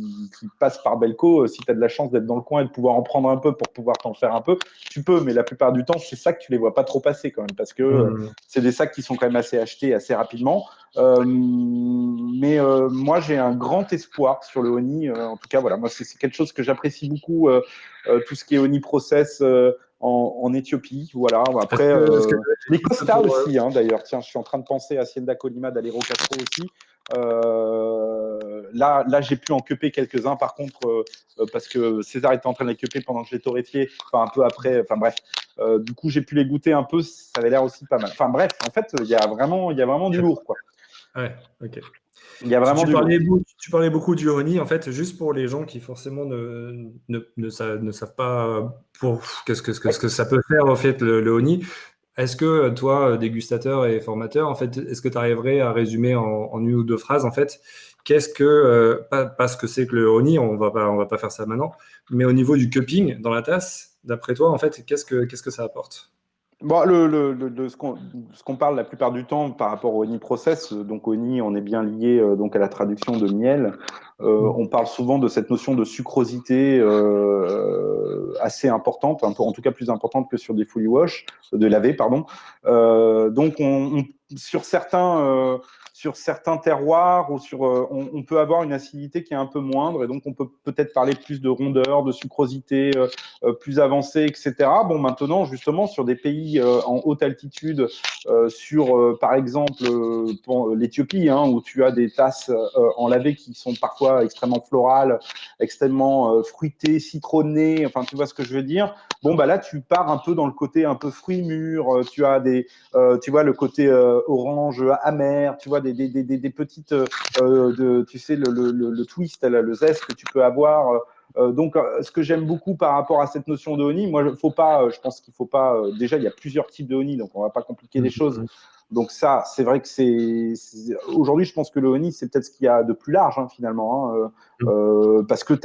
passent par Belco. Si tu as de la chance d'être dans le coin et de pouvoir en prendre un peu pour pouvoir t'en faire un peu, tu peux, mais la plupart du temps, c'est ça que tu les vois pas trop passer quand même, parce que c'est des sacs qui sont quand même assez achetés assez rapidement. Moi, j'ai un grand espoir sur le honey. En tout cas, voilà, moi, c'est quelque chose que j'apprécie beaucoup, tout ce qui est honey process en Éthiopie. Voilà. Après, les Costa aussi, hein, d'ailleurs. Tiens, je suis en train de penser à Hacienda Colima d'Alero Castro aussi. Là, j'ai pu en cuper quelques-uns, par contre, parce que César était en train de les cuper pendant que je les torréfiais, enfin un peu après, enfin bref. Du coup, j'ai pu les goûter un peu, ça avait l'air aussi pas mal. Enfin bref, en fait, il y a vraiment du lourd, quoi. Ouais, ok. Il y a vraiment du lourd. Tu parlais beaucoup du honey, en fait, juste pour les gens qui forcément ne savent pas pour ce que ça peut faire, en fait, le honey. Est-ce que toi, dégustateur et formateur, en fait, est-ce que tu arriverais à résumer en une ou deux phrases, en fait, pas ce que c'est que le honey, on va pas faire ça maintenant, mais au niveau du cupping dans la tasse, d'après toi, en fait, qu'est-ce que ça apporte? Bon, ce qu'on parle la plupart du temps par rapport au honey process, donc honey, on est bien lié donc à la traduction de miel. On parle souvent de cette notion de sucrosité assez importante, en tout cas plus importante que sur des fully wash, de laver, pardon. Donc, sur certains terroirs ou on peut avoir une acidité qui est un peu moindre et donc on peut peut-être parler plus de rondeur, de sucrosité plus avancée, etc. Bon, maintenant, justement, sur des pays en haute altitude, par exemple, l'Éthiopie, hein, où tu as des tasses en lavé qui sont parfois extrêmement florales, extrêmement fruitées, citronnées, enfin, tu vois ce que je veux dire. Bon, bah là, tu pars un peu dans le côté un peu fruits mûrs, tu vois, le côté orange amer, tu vois, des petites, tu sais, le twist, là, le zeste que tu peux avoir. Donc, ce que j'aime beaucoup par rapport à cette notion de honey, moi, je pense qu'il faut pas. Déjà, il y a plusieurs types de honey, donc on va pas compliquer les choses. Donc ça, c'est vrai que aujourd'hui, je pense que le honey, c'est peut-être ce qu'il y a de plus large, hein, finalement. Hein, parce que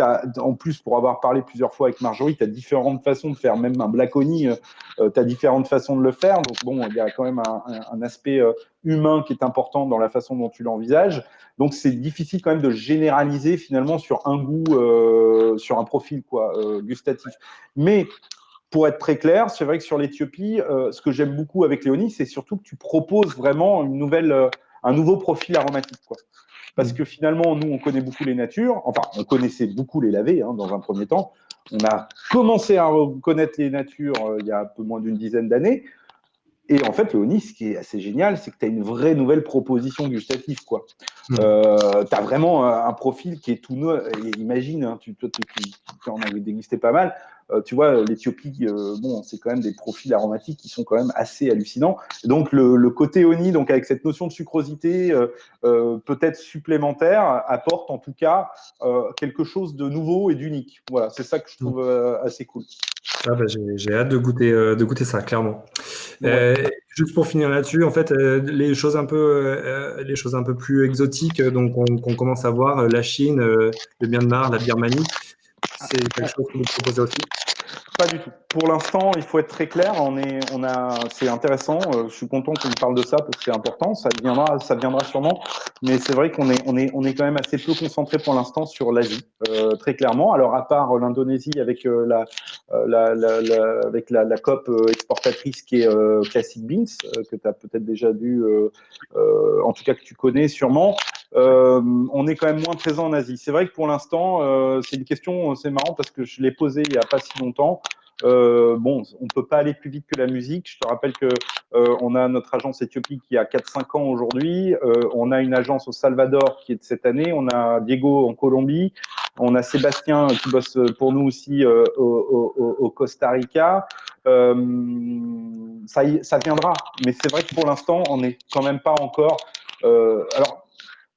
en plus, pour avoir parlé plusieurs fois avec Marjorie, tu as différentes façons de faire, même un black honey, tu as différentes façons de le faire. Donc bon, il y a quand même un aspect humain qui est important dans la façon dont tu l'envisages. Donc c'est difficile quand même de généraliser finalement sur un goût, sur un profil quoi, gustatif. Mais pour être très clair, c'est vrai que sur l'Éthiopie, ce que j'aime beaucoup avec Léonie, c'est surtout que tu proposes vraiment un nouveau profil aromatique, quoi. Parce que finalement, nous, on connaît beaucoup les natures. Enfin, on connaissait beaucoup les lavés hein, dans un premier temps. On a commencé à connaître les natures il y a un peu moins d'une dizaine d'années. Et en fait, le honey, ce qui est assez génial, c'est que tu as une vraie nouvelle proposition gustative, quoi. Tu as vraiment un profil qui est tout neuf. Et imagine, hein, toi, tu en avais dégusté pas mal. Tu vois, l'Éthiopie, bon, c'est quand même des profils aromatiques qui sont quand même assez hallucinants. Et donc, le côté honey, donc avec cette notion de sucrosité peut-être supplémentaire, apporte en tout cas quelque chose de nouveau et d'unique. Voilà, c'est ça que je trouve assez cool. Ah bah, j'ai hâte de goûter ça, clairement. Ouais. Juste pour finir là-dessus, en fait, les choses un peu plus exotiques, donc qu'on commence à voir, la Chine, le Myanmar, la Birmanie, c'est quelque chose que vous proposez aussi. Pas du tout. Pour l'instant, il faut être très clair. C'est intéressant. Je suis content qu'on parle de ça parce que c'est important. Ça viendra sûrement. Mais c'est vrai qu'on est quand même assez peu concentré pour l'instant sur l'Asie, très clairement. Alors à part l'Indonésie avec avec la COP exportatrice qui est Classic Beans, que tu as peut-être déjà vu, en tout cas que tu connais sûrement. On est quand même moins présent en Asie. C'est vrai que pour l'instant, c'est une question, c'est marrant parce que je l'ai posée il n'y a pas si longtemps. Bon, on peut pas aller plus vite que la musique. Je te rappelle que on a notre agence Éthiopie qui a 4-5 ans aujourd'hui. On a une agence au Salvador qui est de cette année. On a Diego en Colombie. On a Sébastien qui bosse pour nous aussi au Costa Rica. Ça viendra, mais c'est vrai que pour l'instant, on n'est quand même pas encore. Alors,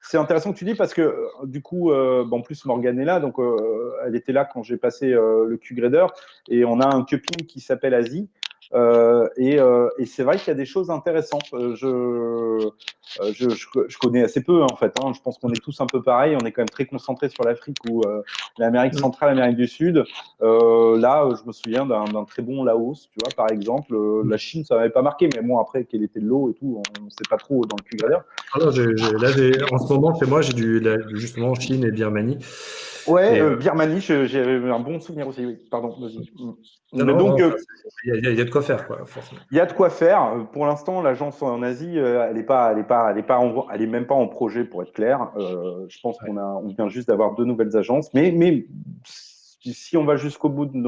c'est intéressant que tu dis parce que du coup, en plus Morgane est là, donc elle était là quand j'ai passé le Q-Grader et on a un cupping qui s'appelle Asie. Et c'est vrai qu'il y a des choses intéressantes. Je connais assez peu en fait. Je pense qu'on est tous un peu pareil. On est quand même très concentré sur l'Afrique ou l'Amérique centrale, l'Amérique du Sud. Là, je me souviens d'un très bon Laos, tu vois, par exemple. La Chine, ça m'avait pas marqué, mais bon, après, quel était l'eau et tout, on ne sait pas trop dans le Q-Grader. Alors, en ce moment, chez moi, justement Chine et Birmanie. Ouais, Et, Birmanie, j'ai un bon souvenir aussi. Oui. Pardon, vas-y. non, Mais non, non, donc, enfin, il y a de quoi faire, quoi, forcément. il y a de quoi faire. Pour l'instant, l'agence en Asie, elle est même pas en projet pour être clair. Je pense Ouais. on vient juste d'avoir 2 nouvelles agences. Mais si on va jusqu'au bout de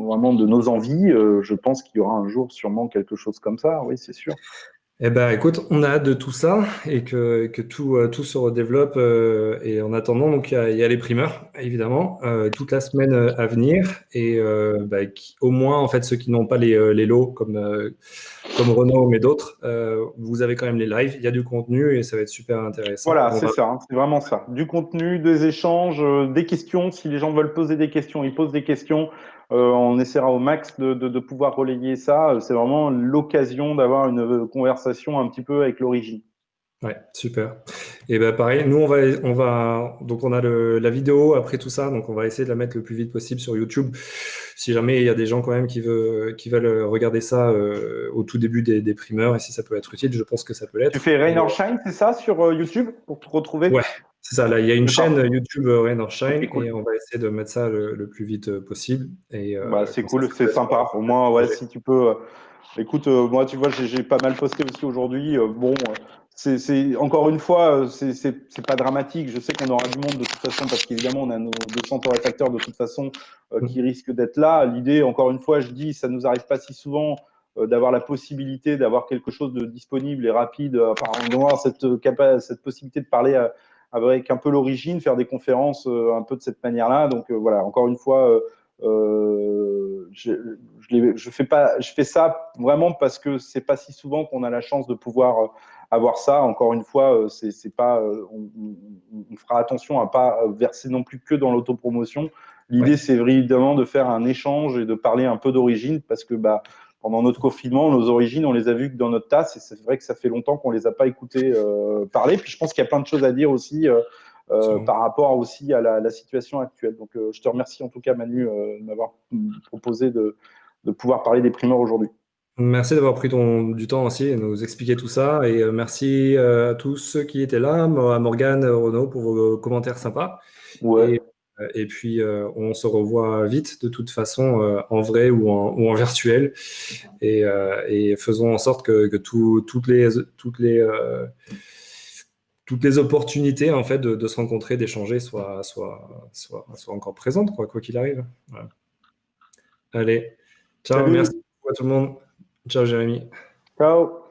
vraiment de nos envies, je pense qu'il y aura un jour sûrement quelque chose comme ça. Oui, c'est sûr. Eh ben, écoute, on a hâte de tout ça et que tout se redéveloppe. Et en attendant, donc il y a les primeurs, évidemment, toute la semaine à venir. Et au moins, en fait, ceux qui n'ont pas les lots comme Renault, mais d'autres, vous avez quand même les lives. Il y a du contenu et ça va être super intéressant. Voilà, c'est ça, c'est vraiment ça. Du contenu, des échanges, des questions. Si les gens veulent poser des questions, ils posent des questions. On essaiera au max de pouvoir relayer ça. C'est vraiment l'occasion d'avoir une conversation un petit peu avec l'origine. Ouais, super. Et ben pareil, nous donc on a la vidéo après tout ça, donc on va essayer de la mettre le plus vite possible sur YouTube. Si jamais il y a des gens quand même qui veulent regarder ça au tout début des primeurs, et si ça peut être utile, je pense que ça peut Tu l'être. fais Rain or Shine, c'est ça, sur YouTube, pour te retrouver? Ouais, c'est ça. Là, il y a une chaîne D'accord. YouTube Rain or Shine, Ok, cool. et on va essayer de mettre ça le plus vite possible. Et Bah, c'est comme ça cool, c'est peut être sympa. Au moins, ouais, partagé. si tu peux. Écoute, moi, tu vois, j'ai pas mal posté aussi aujourd'hui. Bon, encore une fois, c'est pas dramatique. Je sais qu'on aura du monde de toute façon, parce qu'évidemment, on a nos 200 torréfacteurs de toute façon qui risquent d'être là. L'idée, encore une fois, je dis, ça nous arrive pas si souvent d'avoir la possibilité d'avoir quelque chose de disponible et rapide. Enfin, d'avoir cette possibilité de parler avec un peu l'origine, faire des conférences un peu de cette manière-là. Donc voilà, encore une fois. Je fais ça vraiment parce que c'est pas si souvent qu'on a la chance de pouvoir avoir ça. Encore une fois, c'est pas, on fera attention à pas verser non plus que dans l'autopromotion. L'idée, Ouais. c'est évidemment de faire un échange et de parler un peu d'origine parce que pendant notre confinement, nos origines, on les a vues que dans notre tasse et c'est vrai que ça fait longtemps qu'on les a pas écoutées parler. Puis je pense qu'il y a plein de choses à dire aussi par rapport aussi à la situation actuelle. Donc, je te remercie en tout cas, Manu, de m'avoir proposé de pouvoir parler des primeurs aujourd'hui. Merci d'avoir pris du temps aussi et nous expliquer tout ça. Et merci à tous ceux qui étaient là, à Morgane, Renaud, pour vos commentaires sympas. Ouais, Et puis, on se revoit vite, de toute façon, en vrai ou en virtuel. Et faisons en sorte que toutes les opportunités en fait, de se rencontrer, d'échanger soient encore présentes, quoi qu'il arrive. Voilà. Allez, ciao, merci salut, à tout le monde. Ciao, Jérémy. ciao.